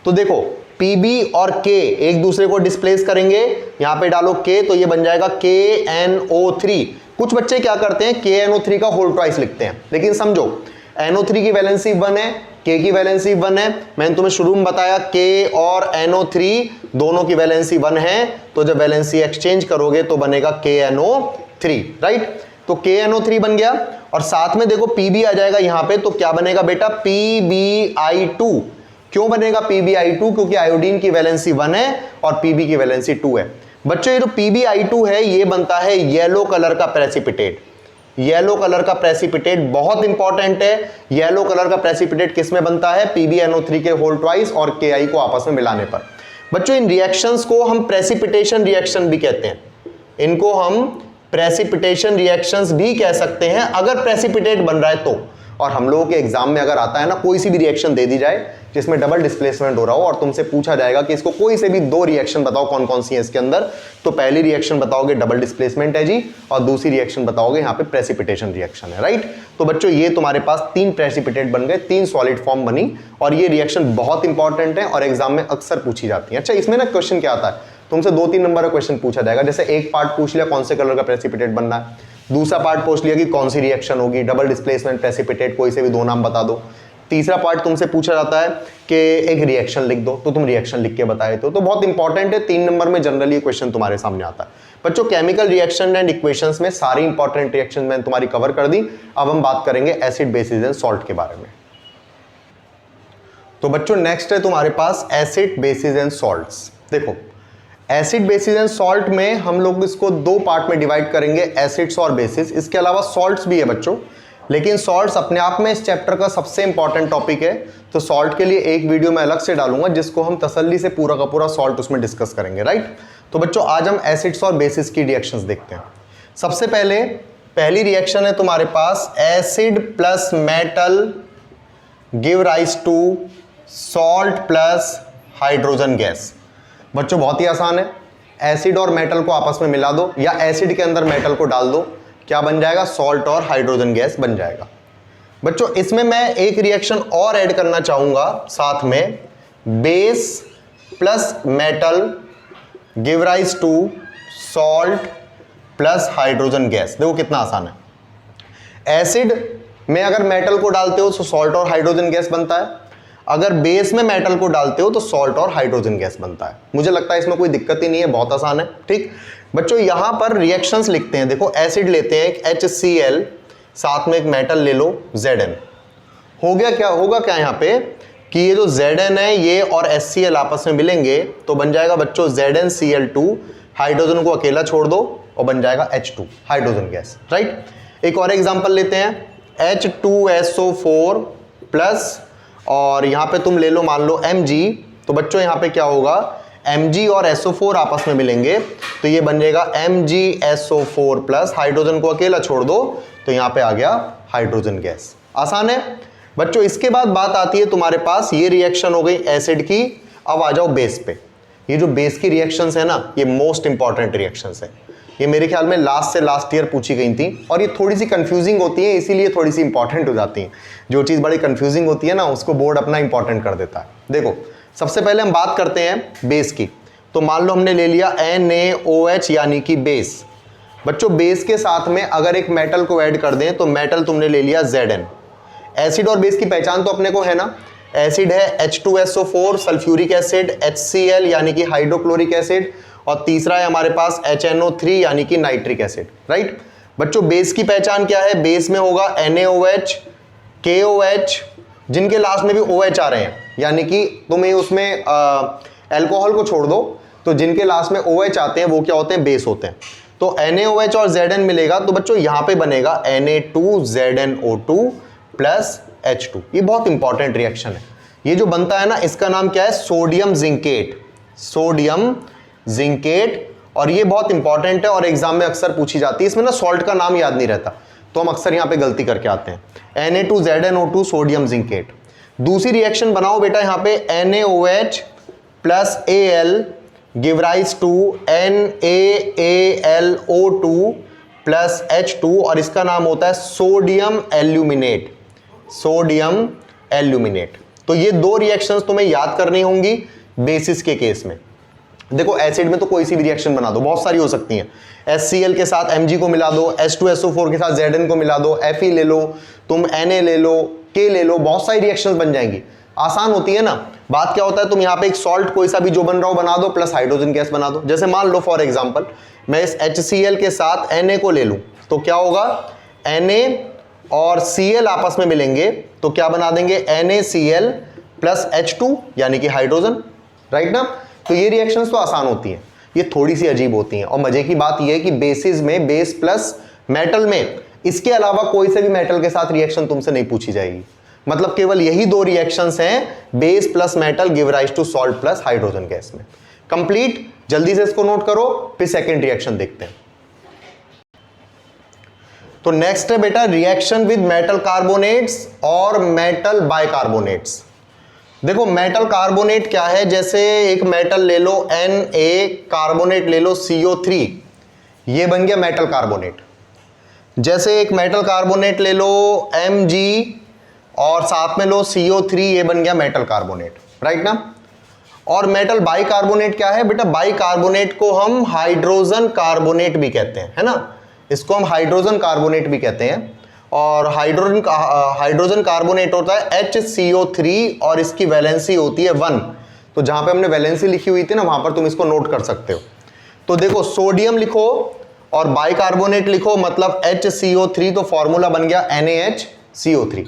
तो देखो Pb और K एक दूसरे को डिस्प्लेस करेंगे, यहां पे डालो K, तो ये बन जाएगा KNO3। कुछ बच्चे क्या करते हैं, KNO3 का होल ट्वाइस लिखते हैं, लेकिन समझो NO3 की वैलेंसी 1 है, K की वैलेंसी 1 है। मैंने तुम्हें शुरू में बताया K और NO3 दोनों की वैलेंसी 1 है, तो जब वैलेंसी एक्सचेंज करोगे तो बनेगा KNO3, राइट। तो KNO3 बन गया, और साथ में देखो Pb आ जाएगा यहां पे, तो क्या बनेगा बेटा PbI2। क्यों बनेगा PbI2, क्योंकि आयोडीन की वैलेंसी 1 है और Pb की वैलेंसी 2 है। बच्चों ये जो PbI2 है ये बनता है येलो कलर का प्रेसिपिटेट। येलो कलर का प्रेसिपिटेट बहुत इंपॉर्टेंट है। येलो कलर का प्रेसिपिटेट किस में बनता है, PbNO3 के होल ट्वाइस और Ki को आपस में मिलाने पर। बच्चों इन रिएक्शंस को हम प्रेसिपिटेशन रिएक्शन भी कहते हैं, इनको हम प्रेसिपिटेशन रिएक्शंस भी कह सकते हैं अगर प्रेसिपिटेट बन रहा है तो। और हम लोगों के एग्जाम में अगर आता है ना, कोई सी भी रिएक्शन दे दी जाए जिसमें डबल डिस्प्लेसमेंट हो रहा हो और तुमसे पूछा जाएगा कि इसको कोई से भी दो रिएक्शन बताओ कौन कौन सी है इसके अंदर, तो पहली रिएक्शन बताओगे डबल डिस्प्लेसमेंट है जी, और दूसरी रिएक्शन बताओगे यहाँ पे प्रेसिपिटेशन रिएक्शन है, राइट। तो बच्चों ये तुम्हारे पास तीन प्रेसिपिटेट बन गए, तीन सॉलिड फॉर्म बनी, और ये रिएक्शन बहुत इंपॉर्टेंट है और एग्जाम में अक्सर पूछी जाती है। अच्छा इसमें ना क्वेश्चन क्या आता है, तुमसे 2-3 नंबर का क्वेश्चन पूछा जाएगा। जैसे एक पार्ट पूछ लिया कौन से कलर का प्रेसिपिटेट बनना है, दूसरा पार्ट पूछ लिया कि कौन सी रिएक्शन होगी, डबल डिस्प्लेसमेंट प्रेसिपिटेट, कोई से भी दो नाम बता दो। तीसरा पार्ट तुमसे पूछा जाता है कि एक रिएक्शन लिख दो, तो तुम रिएक्शन लिख के बताए तो बहुत इंपॉर्टेंट है। 3 नंबर में जनरली ये क्वेश्चन तुम्हारे सामने आता है। बच्चों केमिकल रिएक्शन एंड इक्वेशंस में सारी इंपॉर्टेंट रिएक्शन मैंने तुम्हारी कवर कर दी। अब हम बात करेंगे एसिड बेसिस एंड सॉल्ट के बारे में। तो बच्चों नेक्स्ट है तुम्हारे पास एसिड बेसिस एंड सॉल्ट्स। देखो एसिड बेसिस एंड सॉल्ट में हम लोग इसको 2 पार्ट में डिवाइड करेंगे, एसिड्स और बेसिस। इसके अलावा सॉल्ट्स भी है बच्चों, लेकिन सॉल्ट्स अपने आप में इस चैप्टर का सबसे इंपॉर्टेंट टॉपिक है। तो सॉल्ट के लिए एक वीडियो मैं अलग से डालूंगा जिसको हम तसल्ली से पूरा का पूरा सॉल्ट उसमें डिस्कस करेंगे, राइट। तो बच्चों आज हम एसिड्स और बेसिस की रिएक्शंस देखते हैं। सबसे पहले पहली रिएक्शन है तुम्हारे पास acid plus metal give rise to salt plus hydrogen gas. बच्चों बहुत ही आसान है, एसिड और मेटल को आपस में मिला दो या एसिड के अंदर मेटल को डाल दो, क्या बन जाएगा? सॉल्ट और हाइड्रोजन गैस बन जाएगा। बच्चों इसमें मैं एक रिएक्शन और ऐड करना चाहूंगा साथ में, base plus metal give rise to salt plus hydrogen gas. देखो कितना आसान है। एसिड में अगर मेटल को डालते हो तो सॉल्ट और हाइड्रोजन गैस बनता है, अगर बेस में मेटल को डालते हो तो सॉल्ट और हाइड्रोजन गैस बनता है। मुझे लगता है इसमें कोई दिक्कत ही नहीं है, बहुत आसान है। ठीक बच्चों, यहां पर रिएक्शंस लिखते हैं। देखो एसिड लेते हैं एक HCl, साथ में एक मेटल ले लो Zn। हो गया क्या? होगा क्या यहाँ पे कि ये जो Zn है ये और HCl आपस में मिलेंगे तो बन जाएगा बच्चों ZnCl2, हाइड्रोजन को अकेला छोड़ दो और बन जाएगा H2 हाइड्रोजन गैस। राइट, एक और एग्जांपल लेते हैं, H2SO4 प्लस और यहां पे तुम ले लो मान लो Mg, तो बच्चों यहां पे क्या होगा? Mg और SO4 आपस में मिलेंगे तो ये बन जाएगा MgSO4 प्लस, हाइड्रोजन को अकेला छोड़ दो तो यहां पे आ गया हाइड्रोजन गैस। आसान है बच्चों। इसके बाद बात आती है तुम्हारे पास, ये रिएक्शन हो गई एसिड की, अब आ जाओ बेस पे। ये जो बेस की रिएक्शंस है ना, ये मोस्ट इंपॉर्टेंट रिएक्शंस है। ये मेरे ख्याल में लास्ट से लास्ट ईयर पूछी गई थी और ये थोड़ी सी कंफ्यूजिंग होती है, इसीलिए थोड़ी सी इंपॉर्टेंट हो जाती है। जो चीज़ बड़ी कंफ्यूजिंग होती है ना, उसको बोर्ड अपना इंपॉर्टेंट कर देता है। देखो सबसे पहले हम बात करते हैं बेस की। तो मान लो हमने ले लिया NaOH यानी कि बेस। बच्चों बेस के साथ में अगर एक मेटल को ऐड कर दें तो मेटल तुमने ले लिया Zn। एसिड और बेस की पहचान तो अपने को है ना, एसिड है H2SO4 सल्फ्यूरिक एसिड, HCl यानी कि हाइड्रोक्लोरिक एसिड, और तीसरा है हमारे पास HNO3 यानी कि नाइट्रिक एसिड। राइट बच्चों, बेस की पहचान क्या है? बेस में होगा NaOH, KOH, जिनके लास्ट में भी OH आ रहे हैं, यानी कि तुम्हें उसमें अल्कोहल को छोड़ दो तो जिनके लास्ट में OH आते हैं वो क्या होते हैं? बेस होते हैं। तो NaOH और Zn मिलेगा तो बच्चों यहां पे बनेगा Na2ZnO2 प्लस H2। ये बहुत इंपॉर्टेंट रिएक्शन है। ये जो बनता है ना, इसका नाम क्या है? Sodium zincate. सोडियम जिंकेट, और ये बहुत इंपॉर्टेंट है और एग्जाम में अक्सर पूछी जाती है। इसमें ना सॉल्ट का नाम याद नहीं रहता तो हम अक्सर यहां पे गलती करके आते हैं। Na2ZnO2 sodium zincate. दूसरी रिएक्शन बनाओ बेटा, यहां पे NaOH plus Al give rise to NaAlO2 plus H2 और इसका नाम होता है सोडियम एल्यूमिनेट। Sodium aluminate. तो ये दो रिएक्शंस तुम्हें याद करनी होंगी बेसिस के केस में। देखो एसिड में तो कोई सी भी रिएक्शन बना दो, बहुत सारी हो सकती हैं। HCl के साथ Mg को मिला दो, H2SO4 के साथ Zn को मिला दो, Fe ले लो, तुम Na ले लो, K ले लो, बहुत सारी रिएक्शंस बन जाएंगी। आसान होती है ना। बात क्या होता है, तुम यहाँ पे एक सॉल्ट कोई सा भी जो बन रहा हो बना दो प्लस हाइड्रोजन गैस बना दो। जैसे मान लो फॉर एग्जांपल मैं इस HCl के साथ Na को ले लूं तो क्या होगा? Na और Cl आपस में मिलेंगे तो क्या बना देंगे? NaCl प्लस H2 यानी कि हाइड्रोजन। राइट ना। तो ये रिएक्शंस तो आसान होती हैं, ये थोड़ी सी अजीब होती हैं। और मजे की बात ये है कि बेसिस में, बेस प्लस मेटल में, इसके अलावा कोई से भी मेटल के साथ रिएक्शन तुमसे नहीं पूछी जाएगी। मतलब केवल यही दो रिएक्शंस हैं, base plus metal give rise to salt plus hydrogen gas में। कंप्लीट। जल्दी से इसको नोट करो, फिर सेकंड रिएक्शन देखते हैं। तो नेक्स्ट है बेटा रिएक्शन विद मेटल कार्बोनेट्स और मेटल बाइकार्बोनेट्स। देखो मेटल कार्बोनेट क्या है, जैसे एक मेटल ले लो Na, कार्बोनेट ले लो CO3, ये बन गया मेटल कार्बोनेट। जैसे एक मेटल कार्बोनेट ले लो Mg और साथ में लो CO3, ये बन गया मेटल कार्बोनेट। राइट ना। और मेटल बाइकार्बोनेट क्या है बेटा? बाइकार्बोनेट को हम हाइड्रोजन कार्बोनेट भी कहते हैं, है ना। इसको हम हाइड्रोजन कार्बोनेट भी कहते हैं। और हाइड्रोजन कार्बोनेट होता है HCO3 और इसकी वैलेंसी होती है 1। तो जहां पे हमने वैलेंसी लिखी हुई थी ना, वहां पर तुम इसको नोट कर सकते हो। तो देखो सोडियम लिखो और बाइकार्बोनेट लिखो, मतलब HCO3, तो फॉर्मूला बन गया NaHCO3।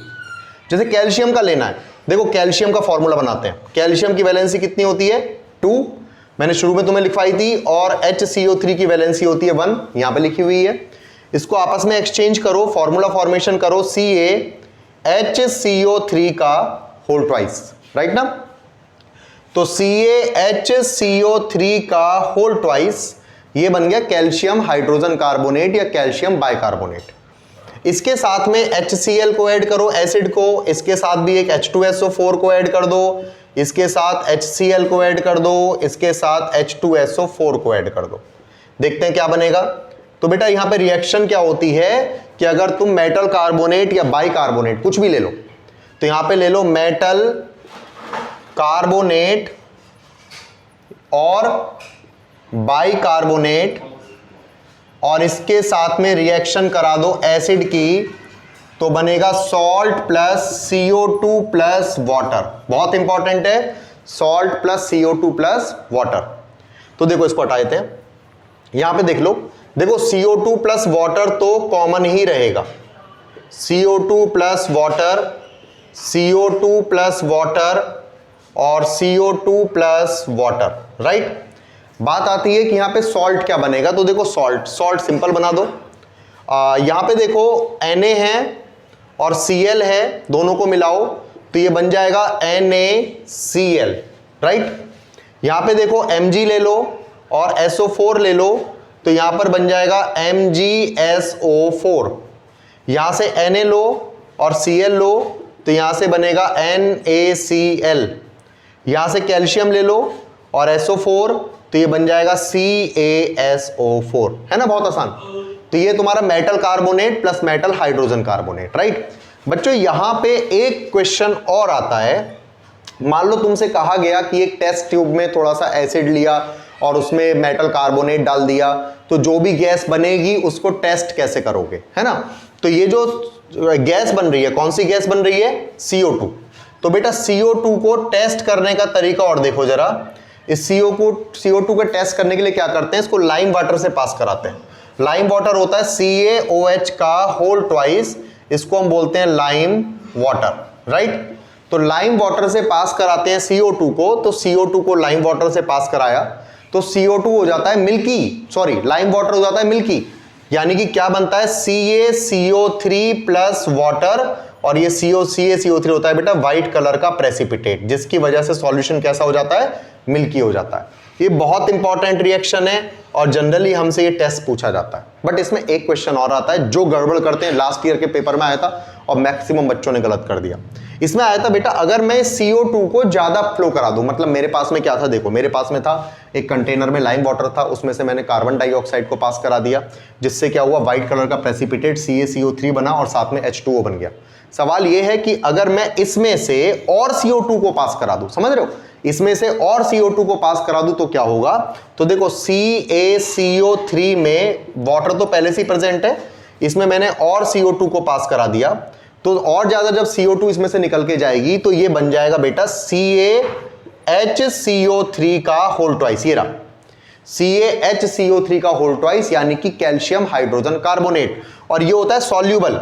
जैसे कैल्शियम का लेना है, देखो कैल्शियम का फॉर्मूला बनाते हैं। कैल्शियम की वैलेंसी कितनी होती है? 2, मैंने शुरू में तुम्हें लिखवाई थी, और HCO3 की वैलेंसी होती है 1, यहां पे लिखी हुई है। इसको आपस में एक्सचेंज करो, फॉर्मूला फॉर्मेशन करो, CaHCO3 का होल ट्वाइस। राइट ना। तो CaHCO3 का होल ट्वाइस, ये बन गया कैल्शियम हाइड्रोजन कार्बोनेट या कैल्शियम बाइकार्बोनेट। इसके साथ में HCl को ऐड करो एसिड को, इसके साथ भी एक H2SO4 को ऐड कर दो, इसके साथ HCl को ऐड कर दो, इसके साथ H2SO4 को ऐड कर दो। देखते हैं क्या बनेगा। तो बेटा यहां पे रिएक्शन क्या होती है कि अगर तुम मेटल कार्बोनेट या बाइकार्बोनेट कुछ भी ले लो, तो यहां पे ले लो मेटल कार्बोनेट और बाइकार्बोनेट और इसके साथ में रिएक्शन करा दो एसिड की, तो बनेगा salt plus CO2 plus water. बहुत इंपॉर्टेंट है, salt plus CO2 plus water. तो देखो इसको हटा देते हैं, यहां पे देख लो, देखो CO2 प्लस वाटर तो कॉमन ही रहेगा, CO2 plus water, CO2 plus water और CO2 प्लस वाटर, राइट। बात आती है कि यहां पे सॉल्ट क्या बनेगा, तो देखो सॉल्ट सिंपल बना दो। यहां पे देखो Na है और Cl है, दोनों को मिलाओ तो ये बन जाएगा NaCl, राइट। यहां पे देखो Mg ले लो और SO4 ले लो, तो यहां पर बन जाएगा MgSO4। यहां से Na लो और Cl लो, तो यहां से बनेगा NaCl। यहां से कैल्शियम ले लो और SO4, तो ये बन जाएगा CaSO4, है ना, बहुत आसान। तो ये तुम्हारा metal carbonate plus metal hydrogen carbonate, right. बच्चों यहां पे एक क्वेश्चन और आता है, मान लो तुमसे कहा गया कि एक टेस्ट ट्यूब में थोड़ा सा एसिड लिया और उसमें मेटल कार्बोनेट डाल दिया, तो जो भी गैस बनेगी उसको टेस्ट कैसे करोगे, है ना। तो ये जो गैस बन रही है, कौन सी गैस बन रही है, CO2। तो बेटा CO2 को टेस्ट करने का तरीका और देखो जरा। इस CO2 को टेस्ट करने के लिए क्या करते हैं, इसको लाइम वाटर से पास कराते हैं। लाइम वाटर होता है CaOH का होल ट्वाइस, इसको हम बोलते हैं लाइम वाटर, राइट। तो लाइम वाटर से पास कराते हैं CO2 को, तो CO2 को लाइम वाटर से पास कराया तो CO2 हो जाता है मिल्की, सॉरी लाइम वाटर हो जाता है मिल्की, यानी कि क्या बनता है CaCO3 प्लस वाटर, और ये CaCO3 होता है बेटा व्हाइट कलर का प्रेसिपिटेट, जिसकी वजह से सॉल्यूशन कैसा हो जाता है, मिल्की हो जाता है। ये बहुत इंपॉर्टेंट रिएक्शन है और जनरली हमसे ये टेस्ट पूछा जाता है। बट इसमें एक क्वेश्चन और आता है जो गड़बड़ करते हैं, लास्ट ईयर के पेपर में आया था और मैक्सिमम बच्चों ने गलत कर दिया। इसमें आया था बेटा अगर मैं CO2 को ज्यादा फ्लो करा दूं, मतलब मेरे पास में क्या था, देखो मेरे पास में था एक कंटेनर में लाइम वाटर था, उसमें से मैंने कार्बन डाइऑक्साइड को पास करा दिया, जिससे क्या हुआ, व्हाइट कलर का प्रेसिपिटेट CaCO3 बना और साथ में H2O बन गया। सवाल यह है कि अगर मैं इसमें से और CO2 को पास करा दूं, समझ रहे हो, इसमें से और CO2 को पास करा दूं तो क्या होगा। तो देखो CaCO3 में वाटर तो पहले से ही प्रेजेंट है, इसमें मैंने और CO2 को पास करा दिया, तो और ज्यादा जब CO2 इसमें से निकल के जाएगी तो ये बन जाएगा बेटा CaHCO3 का होल ट्वाइस, ये रहा CaHCO3 का होल ट्वाइस, यानी कि कैल्शियम हाइड्रोजन कार्बोनेट। और ये होता है सॉल्यूबल।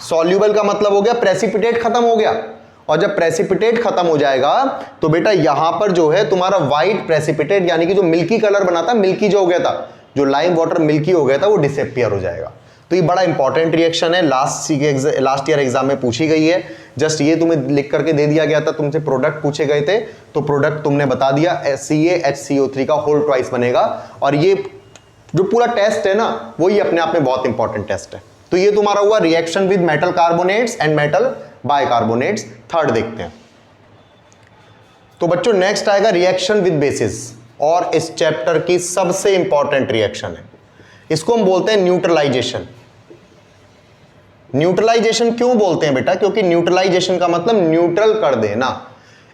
सॉल्यूबल का मतलब हो गया प्रेसिपिटेट खत्म हो गया, और जब प्रेसिपिटेट खत्म हो जाएगा तो बेटा यहां पर जो है तुम्हारा व्हाइट प्रेसिपिटेट, यानी कि जो मिल्की कलर बना था, मिल्की जो हो गया था, जो लाइम वाटर मिल्की हो गया था, वो डिसअपीयर हो जाएगा। तो ये बड़ा इंपॉर्टेंट रिएक्शन है, लास्ट ईयर एग्जाम में पूछी गई है। जस्ट ये तुम्हें लिख करके दे दिया गया था, तुमसे प्रोडक्ट पूछे गए थे तो प्रोडक्ट तुमने बता दिया, CaHCO3 का होल ट्वाइस बनेगा। और ये जो पूरा टेस्ट है ना, वो ही अपने आप में बहुत इंपॉर्टेंट टेस्ट है। तो ये तुम्हारा हुआ reaction with metal carbonates and metal bicarbonates. Third देखते हैं। तो बच्चों नेक्स्ट आएगा रिएक्शन विद बेसिस, और इस चैप्टर की सबसे इंपॉर्टेंट रिएक्शन है, इसको हम बोलते हैं न्यूट्रलाइजेशन। न्यूट्रलाइजेशन क्यों बोलते हैं बेटा, क्योंकि न्यूट्रलाइजेशन का मतलब न्यूट्रल कर देना,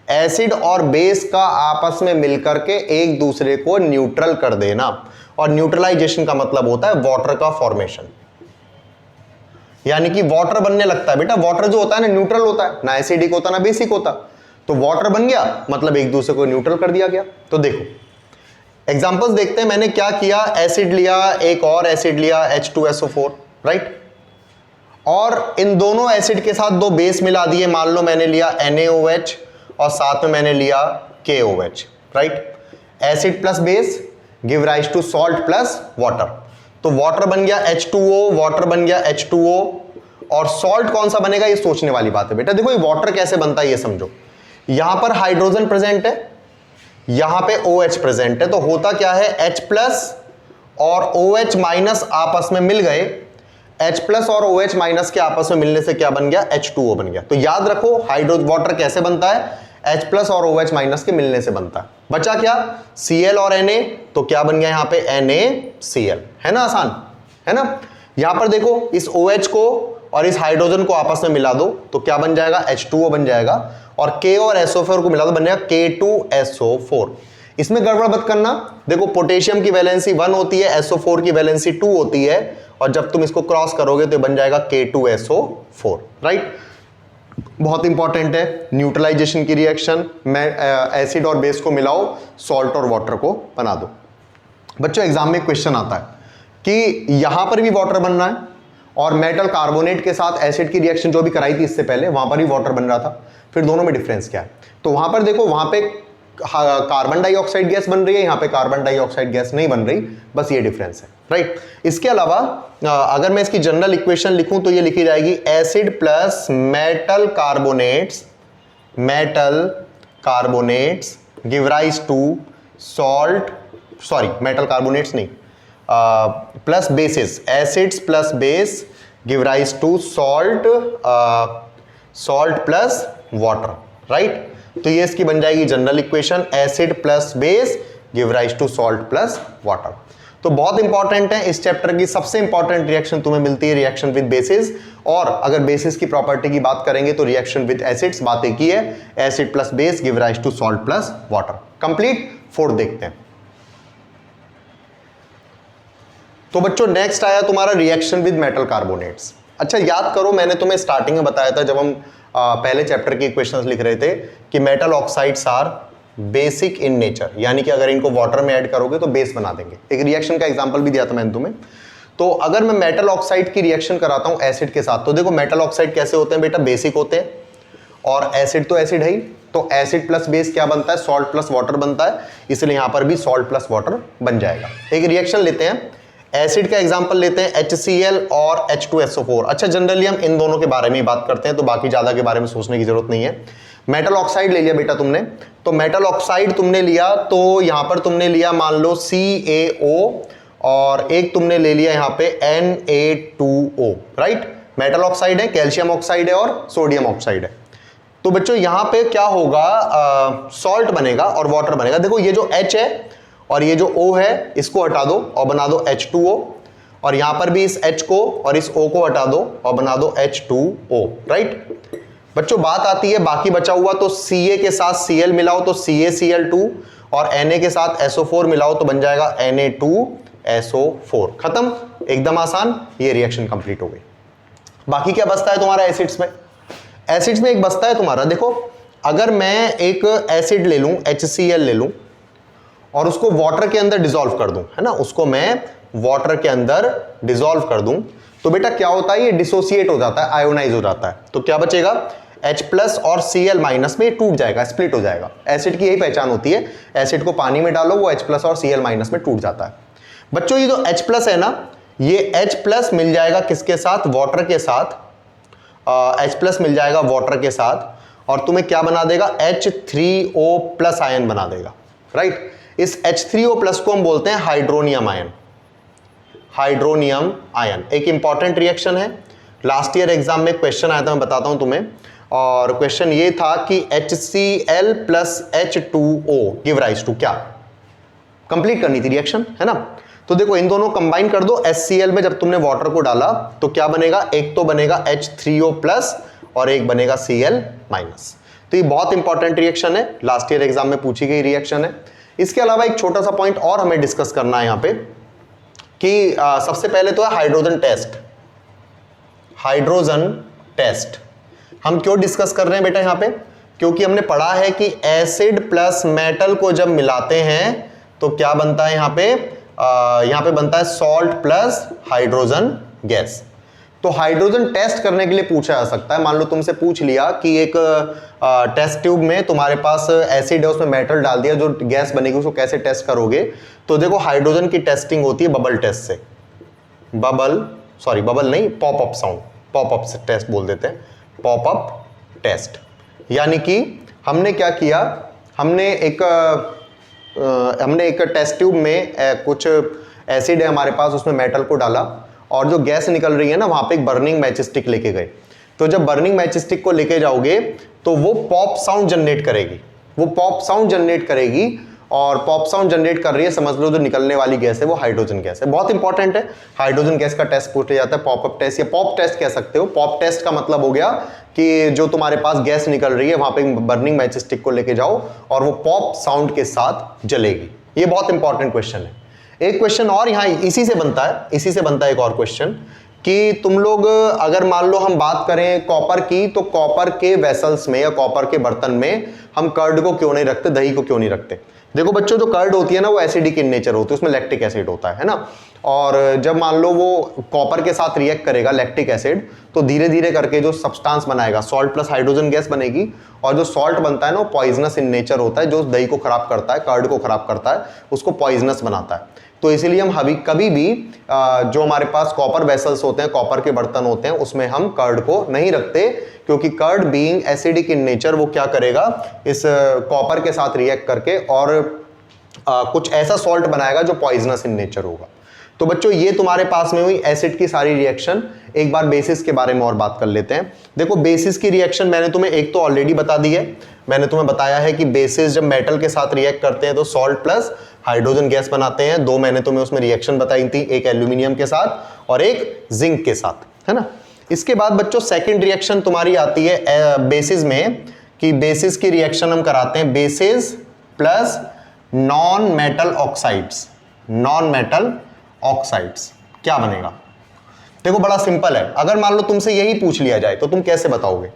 एसिड और बेस का आपस में मिलकर के एक दूसरे को न्यूट्रल कर देना। और न्यूट्रलाइजेशन का मतलब होता है वाटर का फॉर्मेशन, यानी कि वाटर बनने लगता है बेटा। वाटर जो होता है ना न्यूट्रल होता है, ना एसिडिक होता ना बेसिक होता, तो वाटर बन गया मतलब एक दूसरे को न्यूट्रल कर दिया गया। तो देखो एग्जांपल्स देखते हैं। मैंने क्या किया, एसिड लिया, एक और एसिड लिया H2SO4, राइट, और इन दोनों एसिड के साथ दो बेस मिला दिए। मान लो मैंने लिया NaOH और साथ में मैंने लिया KOH, right. Acid plus base give rise to salt plus water, तो वाटर बन गया H2O, वाटर बन गया H2O, और सॉल्ट कौन सा बनेगा ये सोचने वाली बात है बेटा। देखो ये वाटर कैसे बनता है ये समझो। यहां पर हाइड्रोजन प्रेजेंट है, यहां पे OH प्रेजेंट है, तो होता क्या है H प्लस और OH माइनस आपस में मिल गए, H प्लस और OH माइनस के आपस में मिलने से क्या बन गया, H2O बन गया। तो याद रखो हाइड्रो वाटर कैसे बनता है, H प्लस और OH माइनस के मिलने से बनता है। बचा क्या, Cl और Na, तो क्या बन गया यहां पे NaCl, है ना, आसान है ना। यहां पर देखो इस OH को और इस हाइड्रोजन को आपस में मिला दो तो क्या बन जाएगा, H2O बन जाएगा, और K और SO4 को मिला दो बन जाएगा K2SO4। इसमें गड़बड़ मत करना, देखो पोटेशियम की वैलेंसी 1 होती है, SO4 की वैलेंसी 2 होती है, और जब तुम इसको क्रॉस करोगे तो बन जाएगा K2SO4, राइट। बहुत इंपॉर्टेंट है न्यूट्रलाइजेशन की रिएक्शन में, एसिड और बेस को मिलाओ, सॉल्ट और वाटर को बना दो। बच्चों एग्जाम में क्वेश्चन आता है कि यहां पर भी वाटर बन रहा है और मेटल कार्बोनेट के साथ एसिड की रिएक्शन जो भी कराई थी इससे पहले वहां पर भी वाटर बन रहा था, फिर दोनों में डिफरेंस क्या है। तो वहां पर देखो, वहां पे कार्बन डाइऑक्साइड गैस बन रही है, यहां पे कार्बन डाइऑक्साइड गैस नहीं बन रही, बस ये डिफरेंस है, राइट। इसके अलावा अगर मैं इसकी जनरल इक्वेशन लिखूं तो ये लिखी जाएगी acid plus metal carbonates give rise to salt, sorry metal carbonates नहीं, plus bases, acids plus base give rise to salt plus water, right. तो ये इसकी बन जाएगी general equation, acid plus base give rise to salt plus water. तो बहुत important है, इस चैप्टर की सबसे इंपॉर्टेंट रिएक्शन तुम्हें मिलती है रिएक्शन विद बेसिस, और अगर बेसिस की प्रॉपर्टी की बात करेंगे तो रिएक्शन विद एसिड्स, बात एक ही है, acid plus base give rise to salt plus water. Complete. 4 देखते हैं। तो बच्चों नेक्स्ट आया तुम्हारा रिएक्शन विद मेटल कार्बोनेट्स। अच्छा याद करो, मैंने तुम्हें स्टार्टिंग में बताया था जब हम पहले चैप्टर के क्वेश्चंस लिख रहे थे कि metal oxides are basic in nature, यानी कि अगर इनको वाटर में ऐड करोगे तो बेस बना देंगे। एक रिएक्शन का एग्जांपल भी दिया था मैंने तुम्हें। तो अगर मैं मेटल ऑक्साइड की रिएक्शन कराता हूं एसिड के साथ, तो देखो मेटल ऑक्साइड कैसे होते हैं बेटा, बेसिक होते हैं, और एसिड तो एसिड है ही, तो एसिड प्लस बेस क्या बनता है, सॉल्ट प्लस वाटर बनता है, इसलिए यहां पर भी सॉल्ट प्लस वाटर बन जाएगा। एक रिएक्शन लेते हैं, एसिड का एग्जांपल लेते हैं HCl और H2SO4। अच्छा जनरली हम इन दोनों के बारे में ही बात करते हैं, तो बाकी ज्यादा के बारे में सोचने की जरूरत नहीं है। मेटल ऑक्साइड ले लिया बेटा तुमने, तो मेटल ऑक्साइड तुमने लिया तो यहां पर तुमने लिया मान लो CaO, और एक तुमने ले लिया यहां पे Na2O, राइट। मेटल ऑक्साइड है, कैल्शियम ऑक्साइड है और सोडियम ऑक्साइड है। तो बच्चों यहां पे क्या होगा, सॉल्ट बनेगा और वाटर बनेगा। देखो ये जो H है और ये जो O है इसको हटा दो और बना दो H2O, और यहां पर भी इस H को और इस O को हटा दो और बना दो H2O, राइट। बच्चों बात आती है बाकी बचा हुआ, तो Ca के साथ Cl मिलाओ तो CaCl2, और Na के साथ SO4 मिलाओ तो बन जाएगा Na2SO4। खत्म, एकदम आसान, ये रिएक्शन कंप्लीट हो गई। बाकी क्या बचता है तुम्हारा एसिड्स में, एसिड्स में एक बचता है तुम्हारा, देखो अगर मैं एक एसिड ले लूं HCl ले लूं और उसको वाटर के अंदर डिसॉल्व कर दूं, है ना, उसको मैं वाटर के अंदर डिसॉल्व कर दूं, तो बेटा क्या होता है, ये डिसोसिएट हो जाता है, आयोनाइज हो जाता है। तो क्या बचेगा, H प्लस और Cl माइनस में टूट जाएगा, स्प्लिट हो जाएगा। एसिड की यही पहचान होती है, एसिड को पानी में डालो वो H प्लस और Cl माइनस में टूट जाता है। बच्चों ये जो H प्लस है ना, ये H प्लस मिल जाएगा किसके साथ, वाटर के साथ, H प्लस मिल जाएगा वाटर के साथ, और तुम्हें क्या बना देगा, H3O प्लस आयन बना देगा, राइट। इस H3O प्लस को हम बोलते हैं हाइड्रोनियम आयन, हाइड्रोनियम आयन। एक इंपॉर्टेंट रिएक्शन है, लास्ट ईयर एग्जाम में क्वेश्चन आया था, मैं बताता हूं तुम्हें, और क्वेश्चन ये था कि HCl plus H2O give rise to क्या, कंप्लीट करनी थी रिएक्शन, है ना। तो देखो इन दोनों कंबाइन कर दो, HCl में जब तुमने वाटर को डाला तो क्या बनेगा, एक तो बनेगा H3O प्लस और एक बनेगा Cl माइनस। तो ये बहुत इंपॉर्टेंट रिएक्शन है, लास्ट ईयर एग्जाम में पूछी गई रिएक्शन है। इसके अलावा एक छोटा सा पॉइंट और हमें डिस्कस करना है यहां पे कि सबसे पहले तो है हाइड्रोजन टेस्ट। हाइड्रोजन टेस्ट हम क्यों डिस्कस कर रहे हैं बेटा यहां पे, क्योंकि हमने पढ़ा है कि एसिड प्लस मेटल को जब मिलाते हैं तो क्या बनता है यहां पे बनता है सॉल्ट प्लस हाइड्रोजन गैस। तो हाइड्रोजन टेस्ट करने के लिए पूछा जा सकता है, मान लो तुमसे पूछ लिया कि एक टेस्ट ट्यूब में तुम्हारे पास एसिड है, उसमें मेटल डाल दिया, जो गैस बनेगी उसको कैसे टेस्ट करोगे। तो देखो हाइड्रोजन की टेस्टिंग होती है बबल टेस्ट से, बबल नहीं, pop up sound, pop up से टेस्ट बोल देते हैं, पॉप अप टेस्ट। यानी कि हमने क्या किया, हमने एक टेस्ट ट्यूब में कुछ एसिड है हमारे पास, उसमें मेटल को डाला और जो गैस निकल रही है ना वहां पे एक बर्निंग मैच स्टिक लेके गए, तो जब बर्निंग मैच स्टिक को लेके जाओगे तो वो पॉप साउंड जनरेट करेगी, वो पॉप साउंड जनरेट करेगी, और पॉप साउंड जनरेट कर रही है, समझ लो जो निकलने वाली गैस है वो हाइड्रोजन गैस है। बहुत इंपॉर्टेंट है, हाइड्रोजन गैस का टेस्ट पूछा जाता है, पॉपअप टेस्ट या पॉप टेस्ट कह सकते हो। पॉप टेस्ट का मतलब हो गया कि जो तुम्हारे पास गैस निकल रही है वहां पे बर्निंग मैच स्टिक को लेके जाओ और वो पॉप साउंड के साथ जलेगी। ये बहुत इंपॉर्टेंट क्वेश्चन है। एक क्वेश्चन और यहां इसी से बनता है, इसी से बनता है एक और क्वेश्चन कि तुम लोग अगर मान लो हम बात करें कॉपर की, तो कॉपर के वेसल्स में या कॉपर के बर्तन में हम कर्ड को क्यों नहीं रखते, दही को क्यों नहीं रखते? देखो बच्चों, जो कर्ड होती है ना वो एसिडिक इन नेचर होती है, उसमें लैक्टिक एसिड होता है ना, और जब मान लो वो कॉपर के साथ रिएक्ट करेगा लैक्टिक एसिड, तो धीरे धीरे करके जो सब्सटेंस बनाएगा सॉल्ट प्लस हाइड्रोजन गैस बनेगी, और जो सॉल्ट बनता है ना वो पॉइजनस इन नेचर होता है, जो दही को खराब करता है, कर्ड को खराब करता है, उसको पॉइजनस बनाता है। तो इसीलिए हम कभी भी जो हमारे पास कॉपर वेसल्स होते हैं, कॉपर के बर्तन होते हैं, उसमें हम कर्ड को नहीं रखते, क्योंकि curd being acidic in nature वो क्या करेगा, इस कॉपर के साथ रिएक्ट करके और कुछ ऐसा सॉल्ट बनाएगा जो पॉइजनस इन नेचर होगा। तो बच्चों ये तुम्हारे पास में हुई एसिड की सारी रिएक्शन। एक बार बेसिस के बारे में और बात कर लेते हैं। देखो बेसिस की रिएक्शन मैंने तुम्हें एक तो ऑलरेडी बता दी है, मैंने तुम्हें बताया है कि बेसिस जब मेटल के साथ रिएक्ट करते हैं तो सॉल्ट प्लस हाइड्रोजन गैस बनाते हैं। दो मैंने तुम्हें उसमें रिएक्शन बताई थी, एक एल्यूमिनियम के साथ और एक जिंक के साथ, है ना। इसके बाद बच्चों सेकेंड रिएक्शन तुम्हारी आती है बेसिस में, कि बेसिस की रिएक्शन हम कराते हैं basis plus non metal oxides. Non metal oxides क्या बनेगा? देखो बड़ा सिंपल है, अगर मान लो तुमसे यही पूछ लिया जाए तो तुम कैसे बताओगे?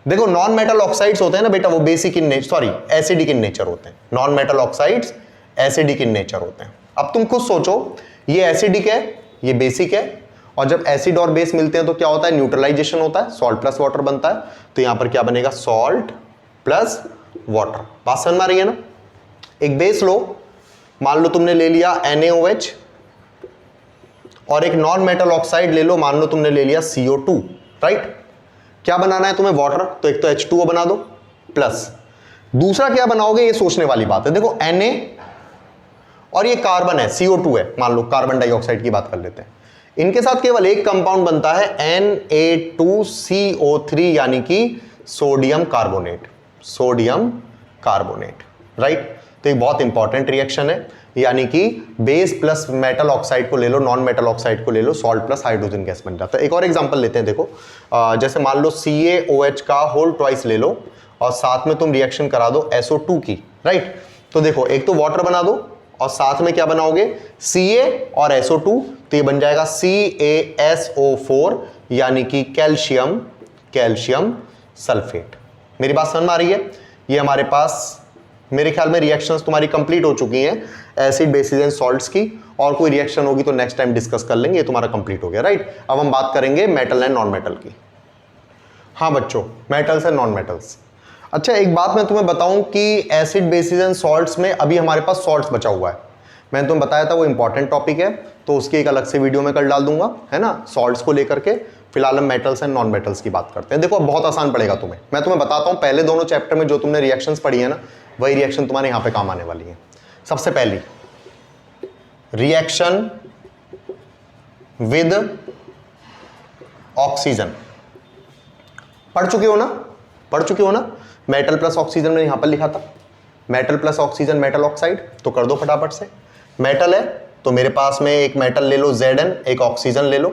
देखो नॉन मेटल ऑक्साइड्स होते हैं ना बेटा, वो basic in nature, sorry acidic in nature होते हैं। Non metal oxides acidic in nature होते हैं। अब तुम खुद सोचो, ये एसिडिक है, ये बेसिक है, और जब एसिड और बेस मिलते हैं तो क्या होता है? न्यूट्रलाइजेशन होता है, सॉल्ट प्लस वाटर बनता है। तो यहां पर क्या बनेगा? Salt plus water. बात समझ में आ रही है ना? एक बेस लो, मान लो तुमने ले लिया NaOH, और एक नॉन मेटल ऑक्साइड ले लो, मान लो तुमने ले लिया CO2, राइट। क्या बनाना है तुम्हें? वाटर। तो एक तो H2O बना दो, प्लस दूसरा क्या बनाओगे ये सोचने वाली बात है। देखो Na और ये कार्बन है, CO2 है, मान लो कार्बन डाइऑक्साइड की बात कर लेते हैं, इनके साथ केवल एक कंपाउंड बनता है Na2CO3, यानी कि sodium carbonate. Sodium carbonate, right. तो एक बहुत इंपॉर्टेंट रिएक्शन है, यानी कि बेस प्लस मेटल ऑक्साइड को ले लो, नॉन मेटल ऑक्साइड को ले लो, सॉल्ट प्लस हाइड्रोजन गैस बन जाता है। एक और एग्जांपल लेते हैं। देखो जैसे मान लो CaOH का होल ट्वाइस ले लो और साथ में तुम रिएक्शन करा दो SO2 की, राइट। तो देखो एक तो वाटर बना दो और साथ में क्या बनाओगे? Ca और SO2, तो ये बन जाएगा CaSO4, यानी कि कैल्शियम, कैल्शियम सल्फेट। मेरी बात समझ में आ रही है? ये हमारे पास मेरे ख्याल में रिएक्शंस तुम्हारी कंप्लीट हो चुकी हैं एसिड बेसिस एंड सॉल्ट्स की, और कोई रिएक्शन होगी तो नेक्स्ट टाइम डिस्कस कर लेंगे। ये तुम्हारा कंप्लीट हो गया, राइट। अब हम बात करेंगे मेटल एंड नॉन मेटल की। हाँ बच्चों, मेटल्स एंड नॉन मेटल्स। अच्छा एक बात मैं तुम्हें बताऊं कि एसिड बेसिस एंड सॉल्ट्स में अभी हमारे पास सॉल्ट्स बचा हुआ है। मैंने तुम्हें बताया था वो इंपॉर्टेंट टॉपिक है, तो उसकी एक अलग से वीडियो में कल डाल दूंगा, है ना, सॉल्ट्स को लेकर के। फिलहाल हम मेटल्स एंड नॉन मेटल्स की बात करते हैं। देखो बहुत आसान पड़ेगा तुम्हें, मैं तुम्हें बताता हूं। पहले दोनों चैप्टर में जो तुमने रिएक्शंस पढ़ी है ना, वही रिएक्शन तुम्हारे यहां पे काम आने वाली है। सबसे पहली रिएक्शन विद ऑक्सीजन, पढ़ चुके हो ना? पढ़ चुके हो ना? मेटल प्लस ऑक्सीजन में यहां पर लिखा था, metal plus oxygen metal oxide. तो कर दो फटाफट से। मेटल है तो मेरे पास में एक मेटल ले लो Zn, एक ऑक्सीजन ले लो,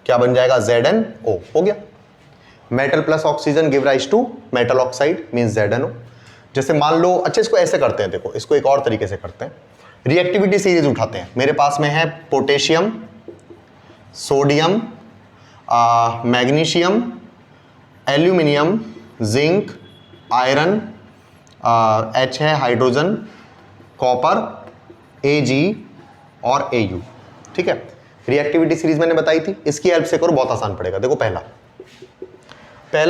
क्या बन जाएगा? ZnO, हो गया। Metal plus oxygen give rise to metal oxide means ZnO। जैसे मान लो, अच्छा इसको ऐसे करते हैं, देखो इसको एक और तरीके से करते हैं। रिएक्टिविटी सीरीज उठाते हैं। मेरे पास में है potassium, sodium, magnesium, aluminium, zinc, iron, H है हाइड्रोजन, कॉपर, Ag और Au, ठीक है। रिएक्टिविटी सीरीज मैंने बताई थी, इसकी हेल्प से करो, बहुत आसान पड़ेगा। देखो पहला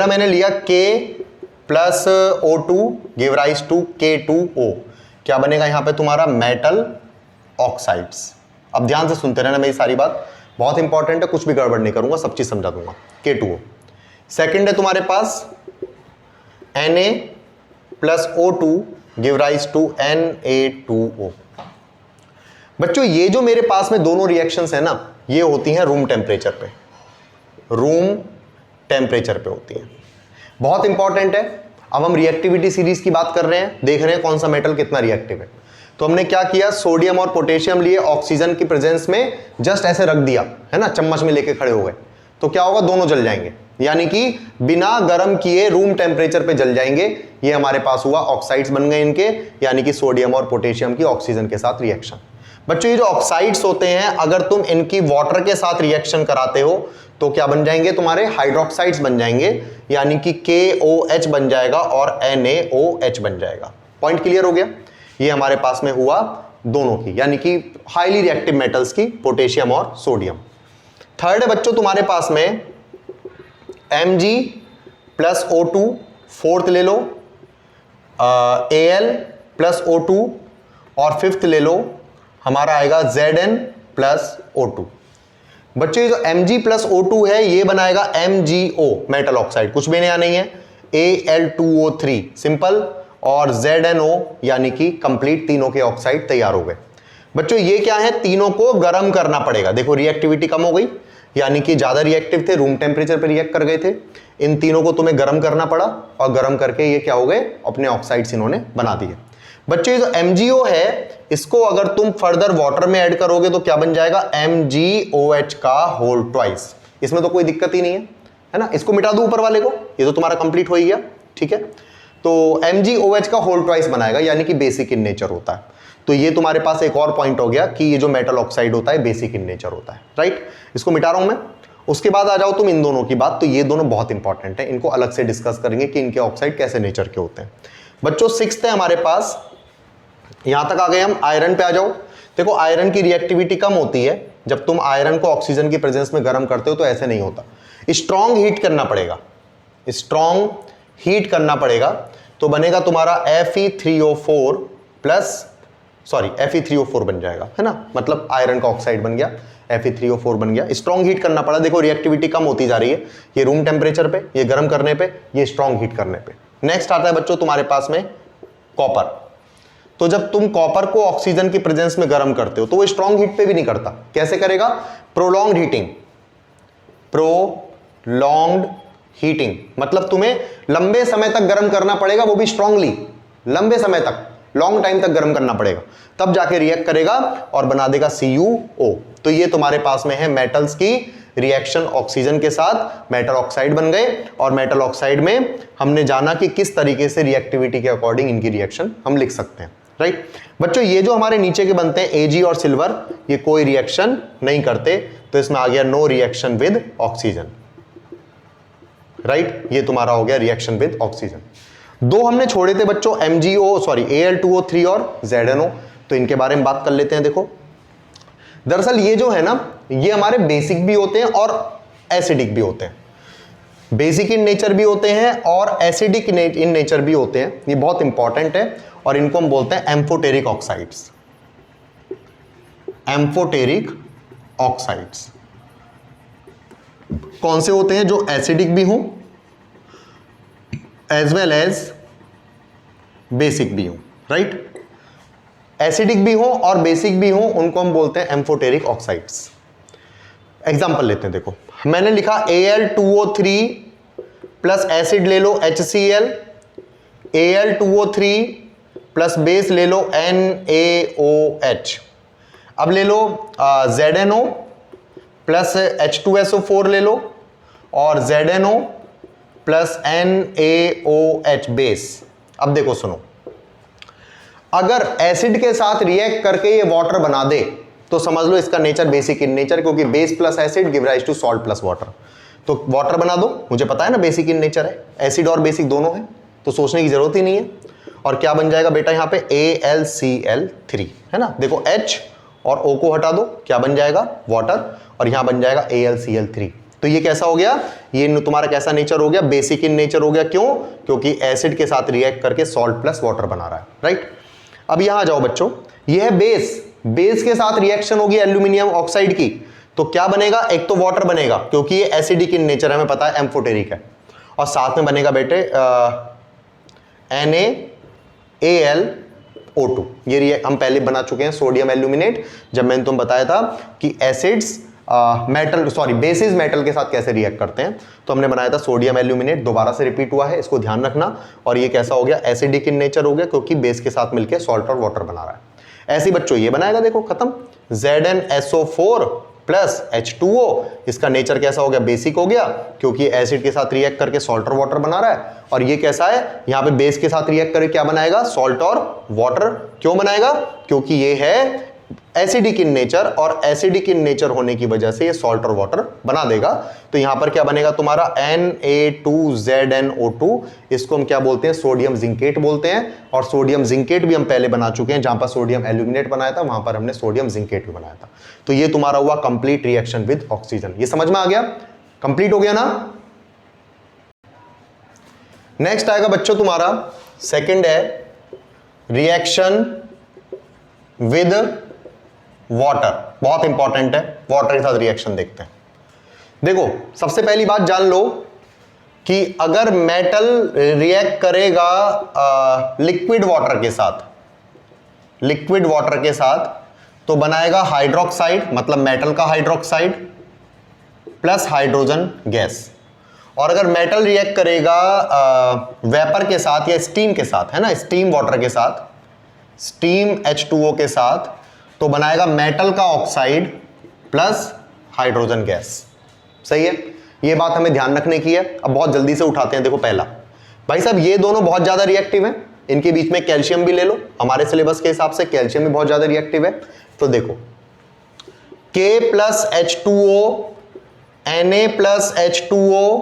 मैंने लिया K plus O2 give rise to K2O, क्या बनेगा यहां पे तुम्हारा? Metal oxides. अब ध्यान से सुनते रहना मेरी सारी बात, बहुत इंपॉर्टेंट है, कुछ भी गड़बड़ नहीं करूंगा, सब चीज समझा दूंगा। K2O। सेकंड है तुम्हारे पास Na plus O2 give rise to Na2O। बच्चों ये जो मेरे पास में दोनों रिएक्शंस है ना, ये होती हैं रूम टेम्परेचर पे, रूम टेम्परेचर पे होती हैं। बहुत इंपॉर्टेंट है। अब हम रिएक्टिविटी सीरीज की बात कर रहे हैं, देख रहे हैं कौन सा मेटल कितना रिएक्टिव है। तो हमने क्या किया, सोडियम और पोटेशियम लिए, ऑक्सीजन की प्रेजेंस में जस्ट ऐसे रख दिया है ना, चम्मच में लेके खड़े हो गए, तो क्या होगा, दोनों जल जाएंगे, यानी कि बिना गर्म किए रूम टेम्परेचर पे जल जाएंगे। ये हमारे पास हुआ, ऑक्साइड्स बन गए इनके, यानी कि सोडियम और पोटेशियम की ऑक्सीजन के साथ रिएक्शन। बच्चों ये जो ऑक्साइड्स होते हैं, अगर तुम इनकी वाटर के साथ रिएक्शन कराते हो तो क्या बन जाएंगे, तुम्हारे हाइड्रोक्साइड्स बन जाएंगे, यानी कि KOH बन जाएगा और NaOH बन जाएगा। पॉइंट क्लियर हो गया। ये हमारे पास में हुआ दोनों की, यानी कि हाईली रिएक्टिव मेटल्स की, पोटेशियम और सोडियम। थर्ड है बच्चों तुम्हारे पास में Mg प्लस O2, फोर्थ ले लो Al प्लस O2, और फिफ्थ ले लो हमारा आएगा Zn प्लस O2। बच्चों ये जो Mg प्लस O2 है, ये बनाएगा MgO, मेटल ऑक्साइड, कुछ भी नया नहीं है, Al2O3 सिंपल, और ZnO, यानी कि कंप्लीट तीनों के ऑक्साइड तैयार हो गए। बच्चों ये क्या है, तीनों को गर्म करना पड़ेगा। देखो रिएक्टिविटी कम हो गई, यानी कि ज्यादा रिएक्टिव थे, रूम टेम्परेचर पर रिएक्ट कर गए थे, इन तीनों को तुम्हें गर्म करना पड़ा, और गर्म करके ये क्या हो गए, अपने ऑक्साइड्स इन्होंने बना दिए। बच्चों ये जो MgO है, इसको अगर तुम फर्दर वाटर में ऐड करोगे तो क्या बन जाएगा, MgOH का होल ट्वाइस। इसमें तो कोई दिक्कत ही नहीं है ना, इसको मिटा दो ऊपर वाले को, ये तो तुम्हारा कंप्लीट हो ही गया, ठीक है। तो MgOH का होल ट्वाइस बनाएगा, यानी कि बेसिक इन नेचर होता है। तो ये तुम्हारे पास एक और पॉइंट हो गया कि ये जो मेटल ऑक्साइड होता है बेसिक इन नेचर होता है, राइट। इसको मिटा रहा हूं मैं। उसके बाद आ जाओ तुम इन दोनों की बात, तो ये दोनों बहुत इंपॉर्टेंट है, इनको अलग से डिस्कस करेंगे कि इनके ऑक्साइड कैसे नेचर के होते हैं। बच्चों सिक्स्थ है हमारे पास, यहां तक आ गए हम, आयरन पे आ जाओ। देखो आयरन की रिएक्टिविटी कम होती है, जब तुम आयरन को ऑक्सीजन की प्रेजेंस में गर्म करते हो तो ऐसे नहीं होता, स्ट्रॉन्ग हीट करना पड़ेगा, स्ट्रॉन्ग हीट करना पड़ेगा, तो बनेगा तुम्हारा Fe3O4 प्लस, सॉरी Fe3O4 बन जाएगा, है ना, मतलब आयरन का ऑक्साइड बन गया, Fe3O4 बन गया। स्ट्रॉन्ग हीट करना पड़ा, देखो रिएक्टिविटी कम होती जा रही है, ये रूम टेम्परेचर पे, ये गर्म करने पे, ये स्ट्रॉन्ग हीट करने पे। नेक्स्ट आता है बच्चों तुम्हारे पास में कॉपर। तो जब तुम कॉपर को ऑक्सीजन की प्रेजेंस में गर्म करते हो तो वो स्ट्रॉन्ग हीट पे भी नहीं करता, कैसे करेगा, प्रोलॉन्ग्ड हीटिंग, प्रोलॉन्ग्ड हीटिंग, मतलब तुम्हें लंबे समय तक गर्म करना पड़ेगा, वो भी स्ट्रांगली, लंबे समय तक, लॉन्ग टाइम तक गर्म करना पड़ेगा, तब जाके रिएक्ट करेगा और बना देगा CuO। तो ये तुम्हारे पास में है मेटल्स की रिएक्शन, ऑक्सीजन के साथ मेटल ऑक्साइड बन गए, और मेटल ऑक्साइड में हमने जाना कि किस तरीके से रिएक्टिविटी के अकॉर्डिंग इनकी रिएक्शन हम लिख सकते हैं, राइट। बच्चों ये जो हमारे नीचे के बनते हैं Ag और सिल्वर, ये कोई रिएक्शन नहीं करते, तो इसमें आ गया no reaction with oxygen, right. ये तुम्हारा हो गया रिएक्शन विद ऑक्सीजन। दो हमने छोड़े थे बच्चों, Al2O3 और ZnO, तो इनके बारे में बात कर लेते हैं। देखो दरअसल ये जो है ना, ये हमारे बेसिक भी होते हैं और एसिडिक भी होते हैं, बेसिक इन नेचर भी होते हैं और एसिडिक इन नेचर भी होते हैं, ये बहुत इंपॉर्टेंट है, और इनको हम बोलते हैं एम्फोटेरिक ऑक्साइड्स, एम्फोटेरिक ऑक्साइड्स। कौन से होते हैं, जो एसिडिक भी हों एज वेल एज बेसिक भी हों, राइट। एसिडिक भी हो और बेसिक भी हो, उनको हम बोलते हैं एम्फोटेरिक ऑक्साइड्स। एग्जांपल लेते हैं, देखो मैंने लिखा Al2O3 प्लस एसिड ले लो HCl, Al2O3 प्लस बेस ले लो NaOH। अब ले लो ZnO प्लस H2SO4 ले लो, और ZnO प्लस NaOH बेस। अब देखो सुनो, अगर एसिड के साथ रिएक्ट करके ये वाटर बना दे तो समझ लो इसका नेचर बेसिक इन नेचर, क्योंकि base plus acid give rise to salt plus water. तो वाटर बना दो, मुझे पता है ना बेसिक इन नेचर है, एसिड और बेसिक दोनों है, तो सोचने की जरूरत ही नहीं है। और क्या बन जाएगा बेटा यहाँ पे AlCl3, है ना। देखो H और O को हटा दो, क्या बन जाएगा, वाटर, और यहां बन जाएगा AlCl3। तो ये कैसा हो गया, ये तुम्हारा कैसा नेचर हो गया, बेसिक इन नेचर हो गया। क्यों, क्योंकि एसिड के साथ रिएक्ट करके सॉल्ट प्लस वाटर बना रहा है, राइट। अब यहां जाओ बच्चों, ये है बेस, बेस के साथ रिएक्शन होगी एल्यूमिनियम ऑक्साइड की, तो क्या बनेगा, एक तो वाटर बनेगा क्योंकि ये एसिडिक इन नेचर है, हमें पता है एम्फोटेरिक है, और साथ में बनेगा बेटे NaAl O2। ये हम पहले बना चुके हैं सोडियम एल्यूमिनेट, जब मैंने तुम बताया था कि एसिड्स बेसिस मेटल के साथ कैसे रिएक्ट करते हैं, तो हमने बनाया था सोडियम एल्यूमिनेट। दोबारा से रिपीट हुआ है, इसको ध्यान रखना। और ये कैसा हो गया, एसिडिक इन नेचर हो गया, क्योंकि बेस के साथ मिलकर सॉल्ट और वाटर बना रहा है। ऐसे बच्चों ये बनाएगा, देखो खत्म। ZnSO4 प्लस H2O, इसका नेचर कैसा हो गया, बेसिक हो गया, क्योंकि एसिड के साथ रिएक्ट करके सॉल्ट और वाटर बना रहा है। और ये कैसा है, यहां पे बेस के साथ रिएक्ट करके क्या बनाएगा, सॉल्ट और वाटर। क्यों बनाएगा, क्योंकि ये है एसिडिक इन नेचर, और एसिडिक इन नेचर होने की वजह से ये सॉल्ट और वाटर बना देगा। तो यहां पर क्या बनेगा तुम्हारा, Na2ZnO2, इसको हम क्या बोलते हैं, सोडियम जिंकेट बोलते हैं। और सोडियम जिंकेट भी हम पहले बना चुके हैं, जहां पर सोडियम एल्यूमिनेट बनाया था वहां पर हमने सोडियम जिंकेट भी बनाया था। तो ये तुम्हारा हुआ कंप्लीट रिएक्शन विद ऑक्सीजन। ये समझ में आ गया, कंप्लीट हो गया ना। नेक्स्ट आएगा बच्चों तुम्हारा सेकंड है रिएक्शन विद वाटर। बहुत इंपॉर्टेंट है, वाटर के साथ रिएक्शन देखते हैं। देखो सबसे पहली बात जान लो कि अगर मेटल रिएक्ट करेगा लिक्विड वाटर के साथ, लिक्विड वाटर के साथ, तो बनाएगा हाइड्रोक्साइड, मतलब मेटल का हाइड्रोक्साइड प्लस हाइड्रोजन गैस। और अगर मेटल रिएक्ट करेगा वेपर के साथ या स्टीम के साथ, है ना, स्टीम वाटर के साथ, स्टीम H2O के साथ, तो बनाएगा मेटल का ऑक्साइड प्लस हाइड्रोजन गैस। सही है, ये बात हमें ध्यान रखने की है। अब बहुत जल्दी से उठाते हैं। देखो पहला, भाई साहब ये दोनों बहुत ज्यादा रिएक्टिव हैं, इनके बीच में कैल्शियम भी ले लो, हमारे सिलेबस के हिसाब से कैल्शियम भी बहुत ज्यादा रिएक्टिव है। तो देखो K plus H2O, Na plus H2O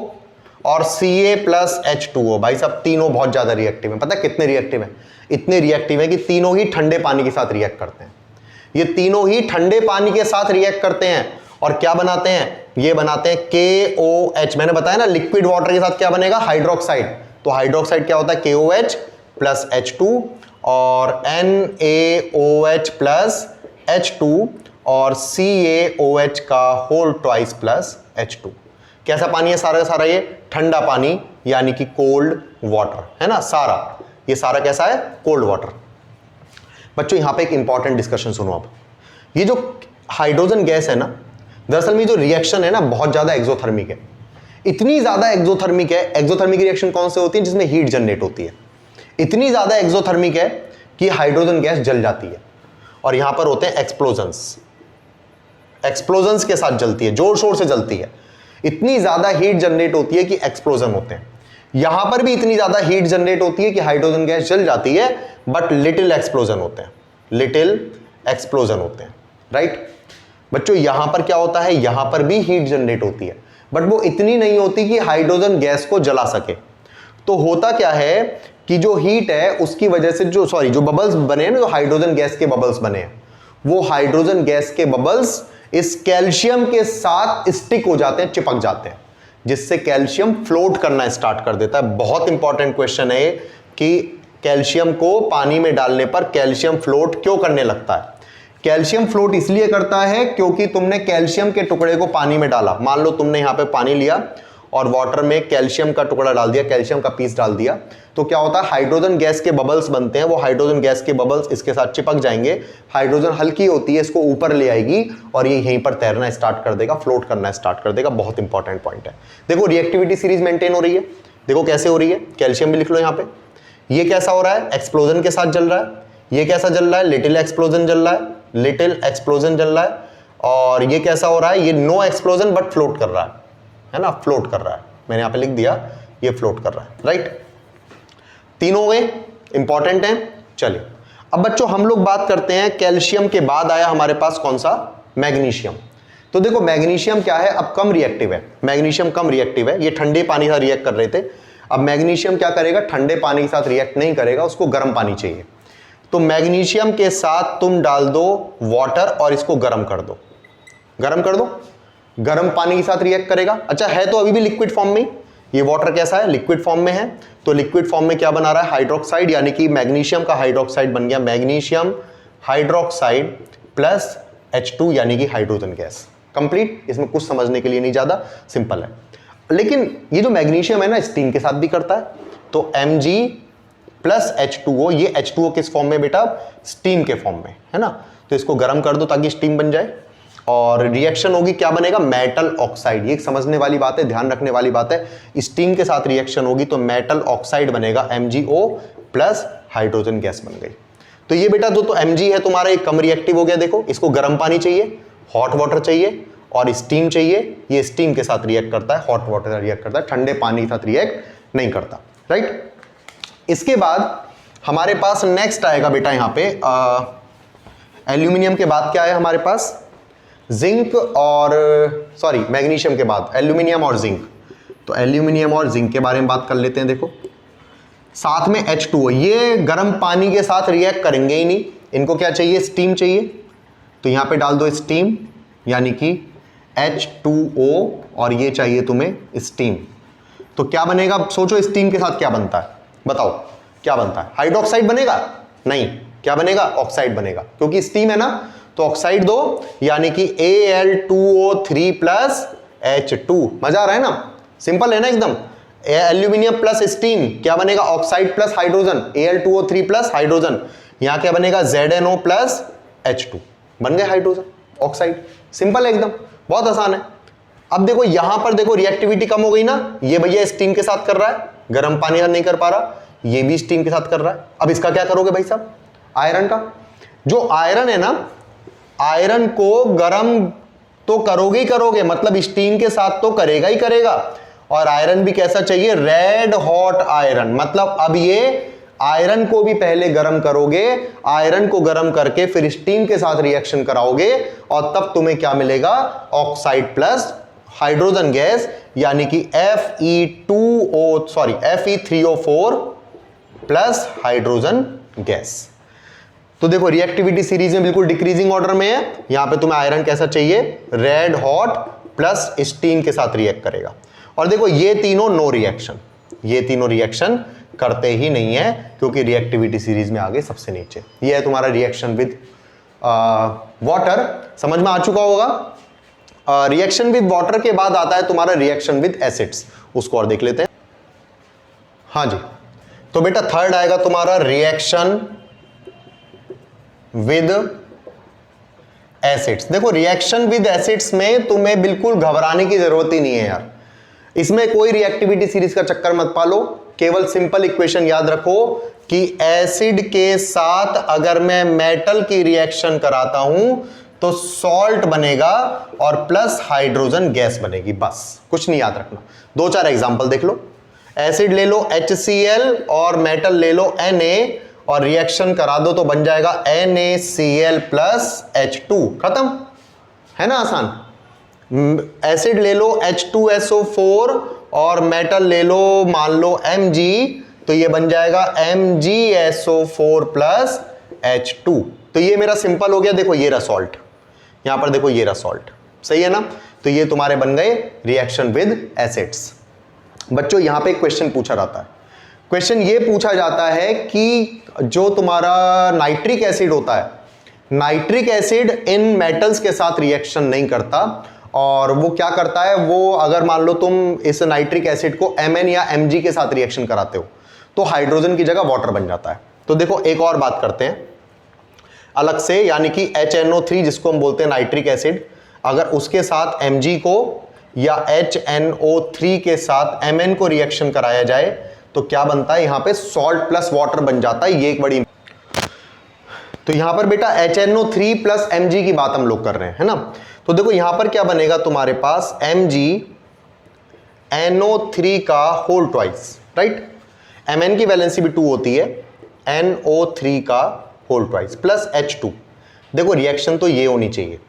और Ca प्लस H2O, भाई साहब तीनों बहुत ज्यादा रिएक्टिव हैं। पता है कितने रिएक्टिव हैं, इतने रिएक्टिव हैं कि तीनों ही ठंडे पानी के साथ रिएक्ट करते हैं। ये तीनों ही ठंडे पानी के साथ रिएक्ट करते हैं और क्या बनाते हैं, ये बनाते हैं KOH। मैंने बताया ना लिक्विड वाटर के साथ क्या बनेगा, हाइड्रोक्साइड। तो हाइड्रोक्साइड क्या होता है, KOH प्लस H2 और NaOH प्लस H2 और CaOH का होल ट्वाइस प्लस H2। कैसा पानी है सारा का सारा, ये ठंडा पानी, यानी कि कोल्ड वाटर है ना सारा। ये सारा कैसा है, कोल्ड वाटर। बच्चों यहां पे एक इंपॉर्टेंट डिस्कशन सुनो। अब ये जो हाइड्रोजन गैस है ना, दरअसल में जो रिएक्शन है ना बहुत ज्यादा एक्सोथर्मिक है, इतनी ज्यादा एक्सोथर्मिक है। एक्सोथर्मिक रिएक्शन कौन से होती है, जिसमें हीट जनरेट होती है। इतनी ज्यादा एक्सोथर्मिक है कि हाइड्रोजन गैस जल जाती है। और यहां पर होते हैं एक्सप्लोजन्स, एक्सप्लोजन्स के साथ जलती है, जोर शोर से जलती है। इतनी ज्यादा हीट जनरेट होती है कि एक्सप्लोजन होते हैं। यहां पर भी इतनी ज्यादा हीट जनरेट होती है कि हाइड्रोजन गैस जल जाती है, बट लिटिल एक्सप्लोजन होते हैं, लिटिल एक्सप्लोजन होते हैं, राइट। बच्चों यहां पर क्या होता है, यहां पर भी हीट जनरेट होती है, बट वो इतनी नहीं होती कि हाइड्रोजन गैस को जला सके। तो होता क्या है कि जो हीट है उसकी वजह से जो बबल्स बने हैं ना, जो हाइड्रोजन गैस के बबल्स बने हैं, वो हाइड्रोजन गैस के बबल्स इस कैल्शियम के साथ स्टिक हो जाते हैं, चिपक जाते हैं, जिससे कैल्शियम फ्लोट करना स्टार्ट कर देता है। बहुत इंपॉर्टेंट क्वेश्चन है कि कैल्शियम को पानी में डालने पर कैल्शियम फ्लोट क्यों करने लगता है। कैल्शियम फ्लोट इसलिए करता है क्योंकि तुमने कैल्शियम के टुकड़े को पानी में डाला। मान लो तुमने यहां पे पानी लिया और वाटर में कैल्शियम का टुकड़ा डाल दिया, कैल्शियम का पीस डाल दिया, तो क्या होता है, हाइड्रोजन गैस के बबल्स बनते हैं। वो हाइड्रोजन गैस के बबल्स इसके साथ चिपक जाएंगे। हाइड्रोजन हल्की होती है, इसको ऊपर ले आएगी और ये यहीं पर तैरना स्टार्ट कर देगा, फ्लोट करना स्टार्ट कर देगा। बहुत इंपॉर्टेंट पॉइंट है। देखो रिएक्टिविटी सीरीज मेंटेन हो रही है, देखो कैसे हो रही है। कैल्शियम भी लिख लो यहाँ पे। ये कैसा हो रहा है, एक्सप्लोजन के साथ जल रहा है। ये कैसा जल रहा है, लिटिल एक्सप्लोजन जल रहा है, लिटिल एक्सप्लोजन जल रहा है। और ये कैसा हो रहा है, ये नो एक्सप्लोजन बट फ्लोट कर रहा है ना, फ्लोट कर रहा है। मैंने यहां पे लिख दिया ये फ्लोट कर रहा है, राइट। तीनों वे इंपॉर्टेंट हैं। चलिए अब बच्चों हम लोग बात करते हैं, कैल्शियम के बाद आया हमारे पास कौन सा, मैग्नीशियम। तो देखो मैग्नीशियम क्या है, अब कम रिएक्टिव है। मैग्नीशियम कम रिएक्टिव है, ये ठंडे पानी के साथ रिएक्ट कर रहे थे। अब मैग्नीशियम क्या करेगा, ठंडे पानी के साथ रिएक्ट नहीं करेगा, उसको गर्म पानी चाहिए। तो मैग्नीशियम के साथ तुम डाल दो वाटर और इसको गर्म कर दो, गर्म कर दो, गर्म पानी के साथ रिएक्ट करेगा। अच्छा है तो अभी भी लिक्विड फॉर्म में, ये वाटर कैसा है, लिक्विड फॉर्म में है। तो लिक्विड फॉर्म में क्या बना रहा है, हाइड्रोक्साइड, यानी कि मैग्नीशियम का हाइड्रोक्साइड बन गया, मैग्नीशियम हाइड्रोक्साइड प्लस H2 यानी कि हाइड्रोजन गैस। कंप्लीट। इसमें कुछ समझने के लिए नहीं, ज्यादा सिंपल है। लेकिन ये जो मैग्नीशियम है ना, स्टीम के साथ भी करता है। तो Mg प्लस H2O। ये H2O किस फॉर्म में बेटा? स्टीम के फॉर्म में, है ना। तो इसको गर्म कर दो ताकि स्टीम बन जाए और रिएक्शन होगी, क्या बनेगा? Metal oxide. ये समझने वाली बात है, ध्यान रखने वाली बात है। स्टीम के साथ रिएक्शन होगी तो मेटल ऑक्साइड बनेगा, MgO प्लस हाइड्रोजन गैस बन गई। तो ये बेटा जो तो Mg है तुम्हारा एक कम रिएक्टिव हो गया। देखो इसको गर्म पानी चाहिए, हॉट वाटर चाहिए और स्टीम चाहिए। ये स्टीम के साथ रिएक्ट करता है, हॉट वाटर रिएक्ट करता है, ठंडे पानी के साथ रिएक्ट नहीं करता, राइट। इसके बाद हमारे पास नेक्स्ट आएगा बेटा यहाँ पे एल्यूमिनियम के बाद क्या है हमारे पास? जिंक और सॉरी मैग्नीशियम के बाद एल्यूमिनियम और जिंक। तो एल्यूमिनियम और जिंक के बारे में बात कर लेते हैं। देखो साथ में H2O, ये गर्म पानी के साथ रिएक्ट करेंगे ही नहीं, इनको क्या चाहिए? स्टीम चाहिए। तो यहां पे डाल दो स्टीम, यानी कि H2O और ये चाहिए तुम्हें स्टीम। तो क्या बनेगा? सोचो स्टीम के साथ क्या बनता है, बताओ क्या बनता है? हाइड्रोक्साइड बनेगा? नहीं, क्या बनेगा? ऑक्साइड बनेगा, क्योंकि स्टीम है ना। तो ऑक्साइड दो, यानी कि Al2O3 प्लस H2। मजा आ रहा है ना, सिंपल है ना एकदम। एल्यूमिनियम प्लस स्टीम क्या बनेगा? Oxide plus hydrogen, Al2O3 plus hydrogen. यहां क्या बनेगा? ZnO प्लस H2, बन गए हाइड्रोजन ऑक्साइड। सिंपल है एकदम, बहुत आसान है। अब देखो यहां पर देखो रिएक्टिविटी कम हो गई ना। ये भैया स्टीम के साथ कर रहा है, गर्म पानी का नहीं कर पा रहा, ये भी स्टीम के साथ कर रहा है। अब इसका क्या करोगे भाई साहब? आयरन का, जो आयरन है ना, आयरन को गर्म तो करोगे ही करोगे, मतलब स्टीम के साथ तो करेगा ही करेगा। और आयरन भी कैसा चाहिए? Red hot iron. मतलब अब ये आयरन को भी पहले गर्म करोगे, आयरन को गर्म करके फिर स्टीम के साथ रिएक्शन कराओगे और तब तुम्हें क्या मिलेगा? ऑक्साइड प्लस हाइड्रोजन गैस, यानी कि Fe3O4 प्लस हाइड्रोजन गैस। तो देखो रिएक्टिविटी सीरीज में बिल्कुल डिक्रीजिंग ऑर्डर में है। यहां पे तुम्हें आयरन कैसा चाहिए? रेड हॉट प्लस स्टीम के साथ रिएक्ट करेगा। और देखो ये तीनों नो रिएक्शन, ये तीनों रिएक्शन करते ही नहीं है, क्योंकि रिएक्टिविटी सीरीज में आगे सबसे नीचे। ये है तुम्हारा रिएक्शन विद वाटर, समझ में आ चुका होगा। रिएक्शन विद वाटर के बाद आता है तुम्हारा रिएक्शन विद एसिड्स, उसको और देख लेते हैं। हाँ जी, तो बेटा थर्ड आएगा तुम्हारा रिएक्शन विद एसिड्स। देखो रिएक्शन विद एसिड्स में तुम्हें बिल्कुल घबराने की जरूरत ही नहीं है यार। इसमें कोई रिएक्टिविटी सीरीज का चक्कर मत पालो, केवल सिंपल इक्वेशन याद रखो कि एसिड के साथ अगर मैं मेटल की रिएक्शन कराता हूं तो सॉल्ट बनेगा और प्लस हाइड्रोजन गैस बनेगी, बस कुछ नहीं याद रखना। दो चार एग्जांपल देख लो। एसिड ले लो HCl और मेटल ले लो Na और रिएक्शन करा दो तो बन जाएगा NaCl प्लस H2, खत्म है ना, आसान। एसिड ले लो H2SO4 और मेटल ले लो मान लो Mg, तो ये बन जाएगा MgSO4 प्लस H2। तो ये मेरा सिंपल हो गया। देखो ये रहा सॉल्ट, यहां पर देखो ये रहा सॉल्ट, सही है ना। तो ये तुम्हारे बन गए रिएक्शन विद एसिड्स। बच्चों यहां पे एक क्वेश्चन पूछा जाता है, क्वेश्चन ये पूछा जाता है कि जो तुम्हारा नाइट्रिक एसिड होता है, नाइट्रिक एसिड इन मेटल्स के साथ रिएक्शन नहीं करता, और वो क्या करता है? वो अगर मान लो तुम इस नाइट्रिक एसिड को Mn या Mg के साथ रिएक्शन कराते हो तो हाइड्रोजन की जगह वाटर बन जाता है। तो देखो एक और बात करते हैं अलग से, यानी कि HNO3 जिसको हम बोलते हैं नाइट्रिक एसिड, अगर उसके साथ Mg को या HNO3 के साथ Mn को रिएक्शन कराया जाए तो क्या बनता है? यहां पे सॉल्ट प्लस वाटर बन जाता है। ये एक बड़ी, तो यहां पर बेटा HNO3 प्लस Mg की बात हम लोग कर रहे हैं, है ना। तो देखो यहां पर क्या बनेगा तुम्हारे पास? MgNO3 का होल ट्वाइस, राइट। Mn की वैलेंसी भी 2 होती है, NO3 का होल ट्वाइस प्लस H2। देखो रिएक्शन तो ये होनी चाहिए,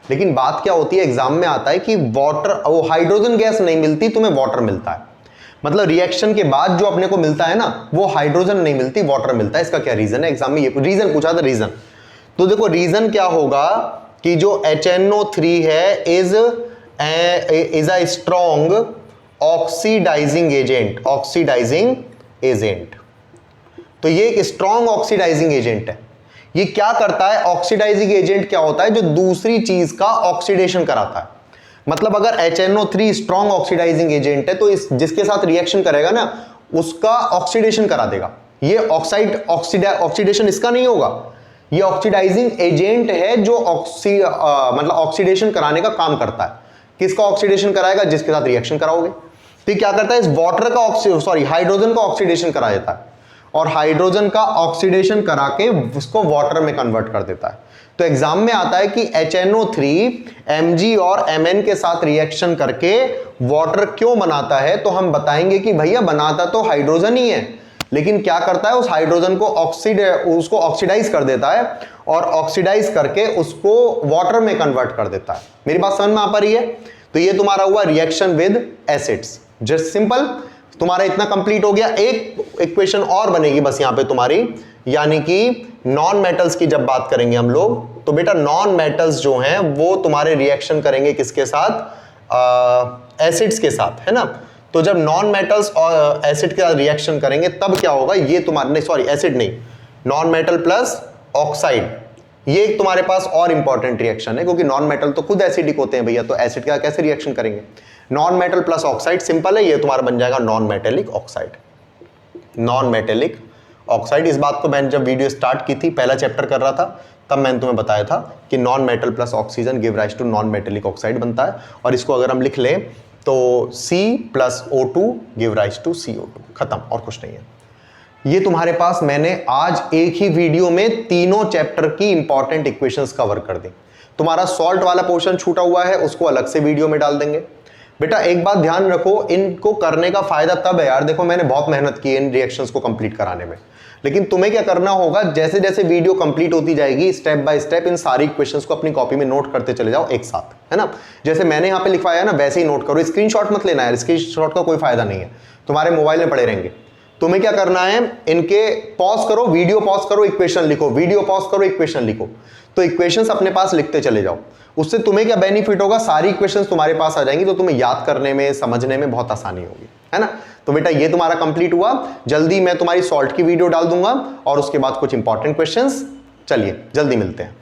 लेकिन बात क्या होती है, एग्जाम में आता है कि वाटर, वो हाइड्रोजन गैस नहीं मिलती, तुम्हें वाटर मिलता है। मतलब रिएक्शन के बाद जो अपने को मिलता है ना, वो हाइड्रोजन नहीं मिलती, वाटर मिलता है। इसका क्या रीजन है? एग्जाम में ये रीजन पूछा था, रीजन। तो देखो रीजन क्या होगा कि जो HNO3 है is a strong oxidising agent, oxidising agent. तो ये एक स्ट्रॉन्ग ऑक्सीडाइजिंग एजेंट है। ये क्या करता है? ऑक्सीडाइजिंग एजेंट क्या होता है? जो दूसरी चीज का ऑक्सीडेशन कराता है। मतलब अगर HNO3 स्ट्रॉन्ग ऑक्सीडाइजिंग एजेंट है तो इस जिसके साथ रिएक्शन करेगा ना, उसका ऑक्सीडेशन करा देगा। ये ऑक्सीडेशन इसका नहीं होगा, ये ऑक्सीडाइजिंग एजेंट है जो मतलब ऑक्सीडेशन कराने का काम करता है। किसका ऑक्सीडेशन कराएगा? जिसके साथ रिएक्शन कराओगे। तो क्या करता है? इस वाटर का हाइड्रोजन का ऑक्सीडेशन करा देता है और हाइड्रोजन का ऑक्सीडेशन करा के उसको वाटर में कन्वर्ट कर देता है। तो एग्जाम में आता है कि HNO3 Mg और Mn के साथ रिएक्शन करके वाटर क्यों बनाता है, तो हम बताएंगे कि भैया बनाता तो हाइड्रोजन ही है, लेकिन क्या करता है उस हाइड्रोजन को उसको ऑक्सीडाइज कर देता है और ऑक्सीडाइज करके उसको वाटर में कन्वर्ट कर देता है। मेरी बात समझ में आ पा रही है? तो ये तुम्हारा हुआ reaction with acids, just simple. तुम्हारा इतना कंप्लीट हो गया। एक इक्वेशन और बनेगी बस यहां पे तुम्हारी, यानी कि नॉन मेटल्स की जब बात करेंगे हम लोग, तो बेटा नॉन मेटल्स जो हैं वो तुम्हारे रिएक्शन करेंगे किसके साथ? एसिड्स के साथ, है ना। तो जब नॉन मेटल्स और एसिड के साथ रिएक्शन करेंगे तब क्या होगा? ये तुम्हारे नहीं, सॉरी एसिड नहीं, नॉन मेटल प्लस ऑक्साइड, ये एक तुम्हारे पास और इंपॉर्टेंट रिएक्शन है, क्योंकि नॉन मेटल तो खुद एसिडिक होते हैं भैया, तो एसिड का कैसे रिएक्शन करेंगे? Non metal plus oxide, simple है, ये तुम्हारा बन जाएगा non metallic oxide. Non metallic oxide, इस बात को मैंने जब वीडियो स्टार्ट की थी, पहला चैप्टर कर रहा था, तब मैंने तुम्हें बताया था कि non metal plus oxygen give rise to non metallic oxide बनता है। और इसको अगर हम लिख लें तो C plus O2 give rise to CO2, खत्म, और कुछ नहीं है। ये तुम्हारे पास मैंने आज एक ही वीडियो में तीनों चैप्टर की इंपॉर्टेंट इक्वेशंस कवर कर दी। तुम्हारा सॉल्ट वाला पोर्शन छूटा हुआ है, उसको अलग से वीडियो में डाल देंगे। बेटा एक बात ध्यान रखो, इनको करने का फायदा तब है यार, देखो मैंने बहुत मेहनत की है इन रिएक्शंस को कंप्लीट कराने में, लेकिन तुम्हें क्या करना होगा, जैसे जैसे वीडियो कंप्लीट होती जाएगी स्टेप बाय स्टेप इन सारी इक्वेशंस को अपनी कॉपी में नोट करते चले जाओ एक साथ, है ना। जैसे मैंने यहाँ पे लिखवाया ना वैसे ही नोट करो, स्क्रीनशॉट मत लेना यार, स्क्रीनशॉट का कोई फायदा नहीं है, तुम्हारे मोबाइल में पड़े रहेंगे। तुम्हें क्या करना है, इनके पॉज करो, वीडियो पॉज करो, इक्वेशन लिखो, वीडियो पॉज करो, इक्वेशन लिखो। तो इक्वेशंस अपने पास लिखते चले जाओ, उससे तुम्हें क्या बेनिफिट होगा, सारी इक्वेशंस तुम्हारे पास आ जाएंगी, तो तुम्हें याद करने में, समझने में बहुत आसानी होगी, है ना। तो बेटा ये तुम्हारा कंप्लीट हुआ। जल्दी मैं तुम्हारी सॉल्ट की वीडियो डाल दूंगा और उसके बाद कुछ इंपॉर्टेंट क्वेश्चंस। चलिए जल्दी मिलते हैं।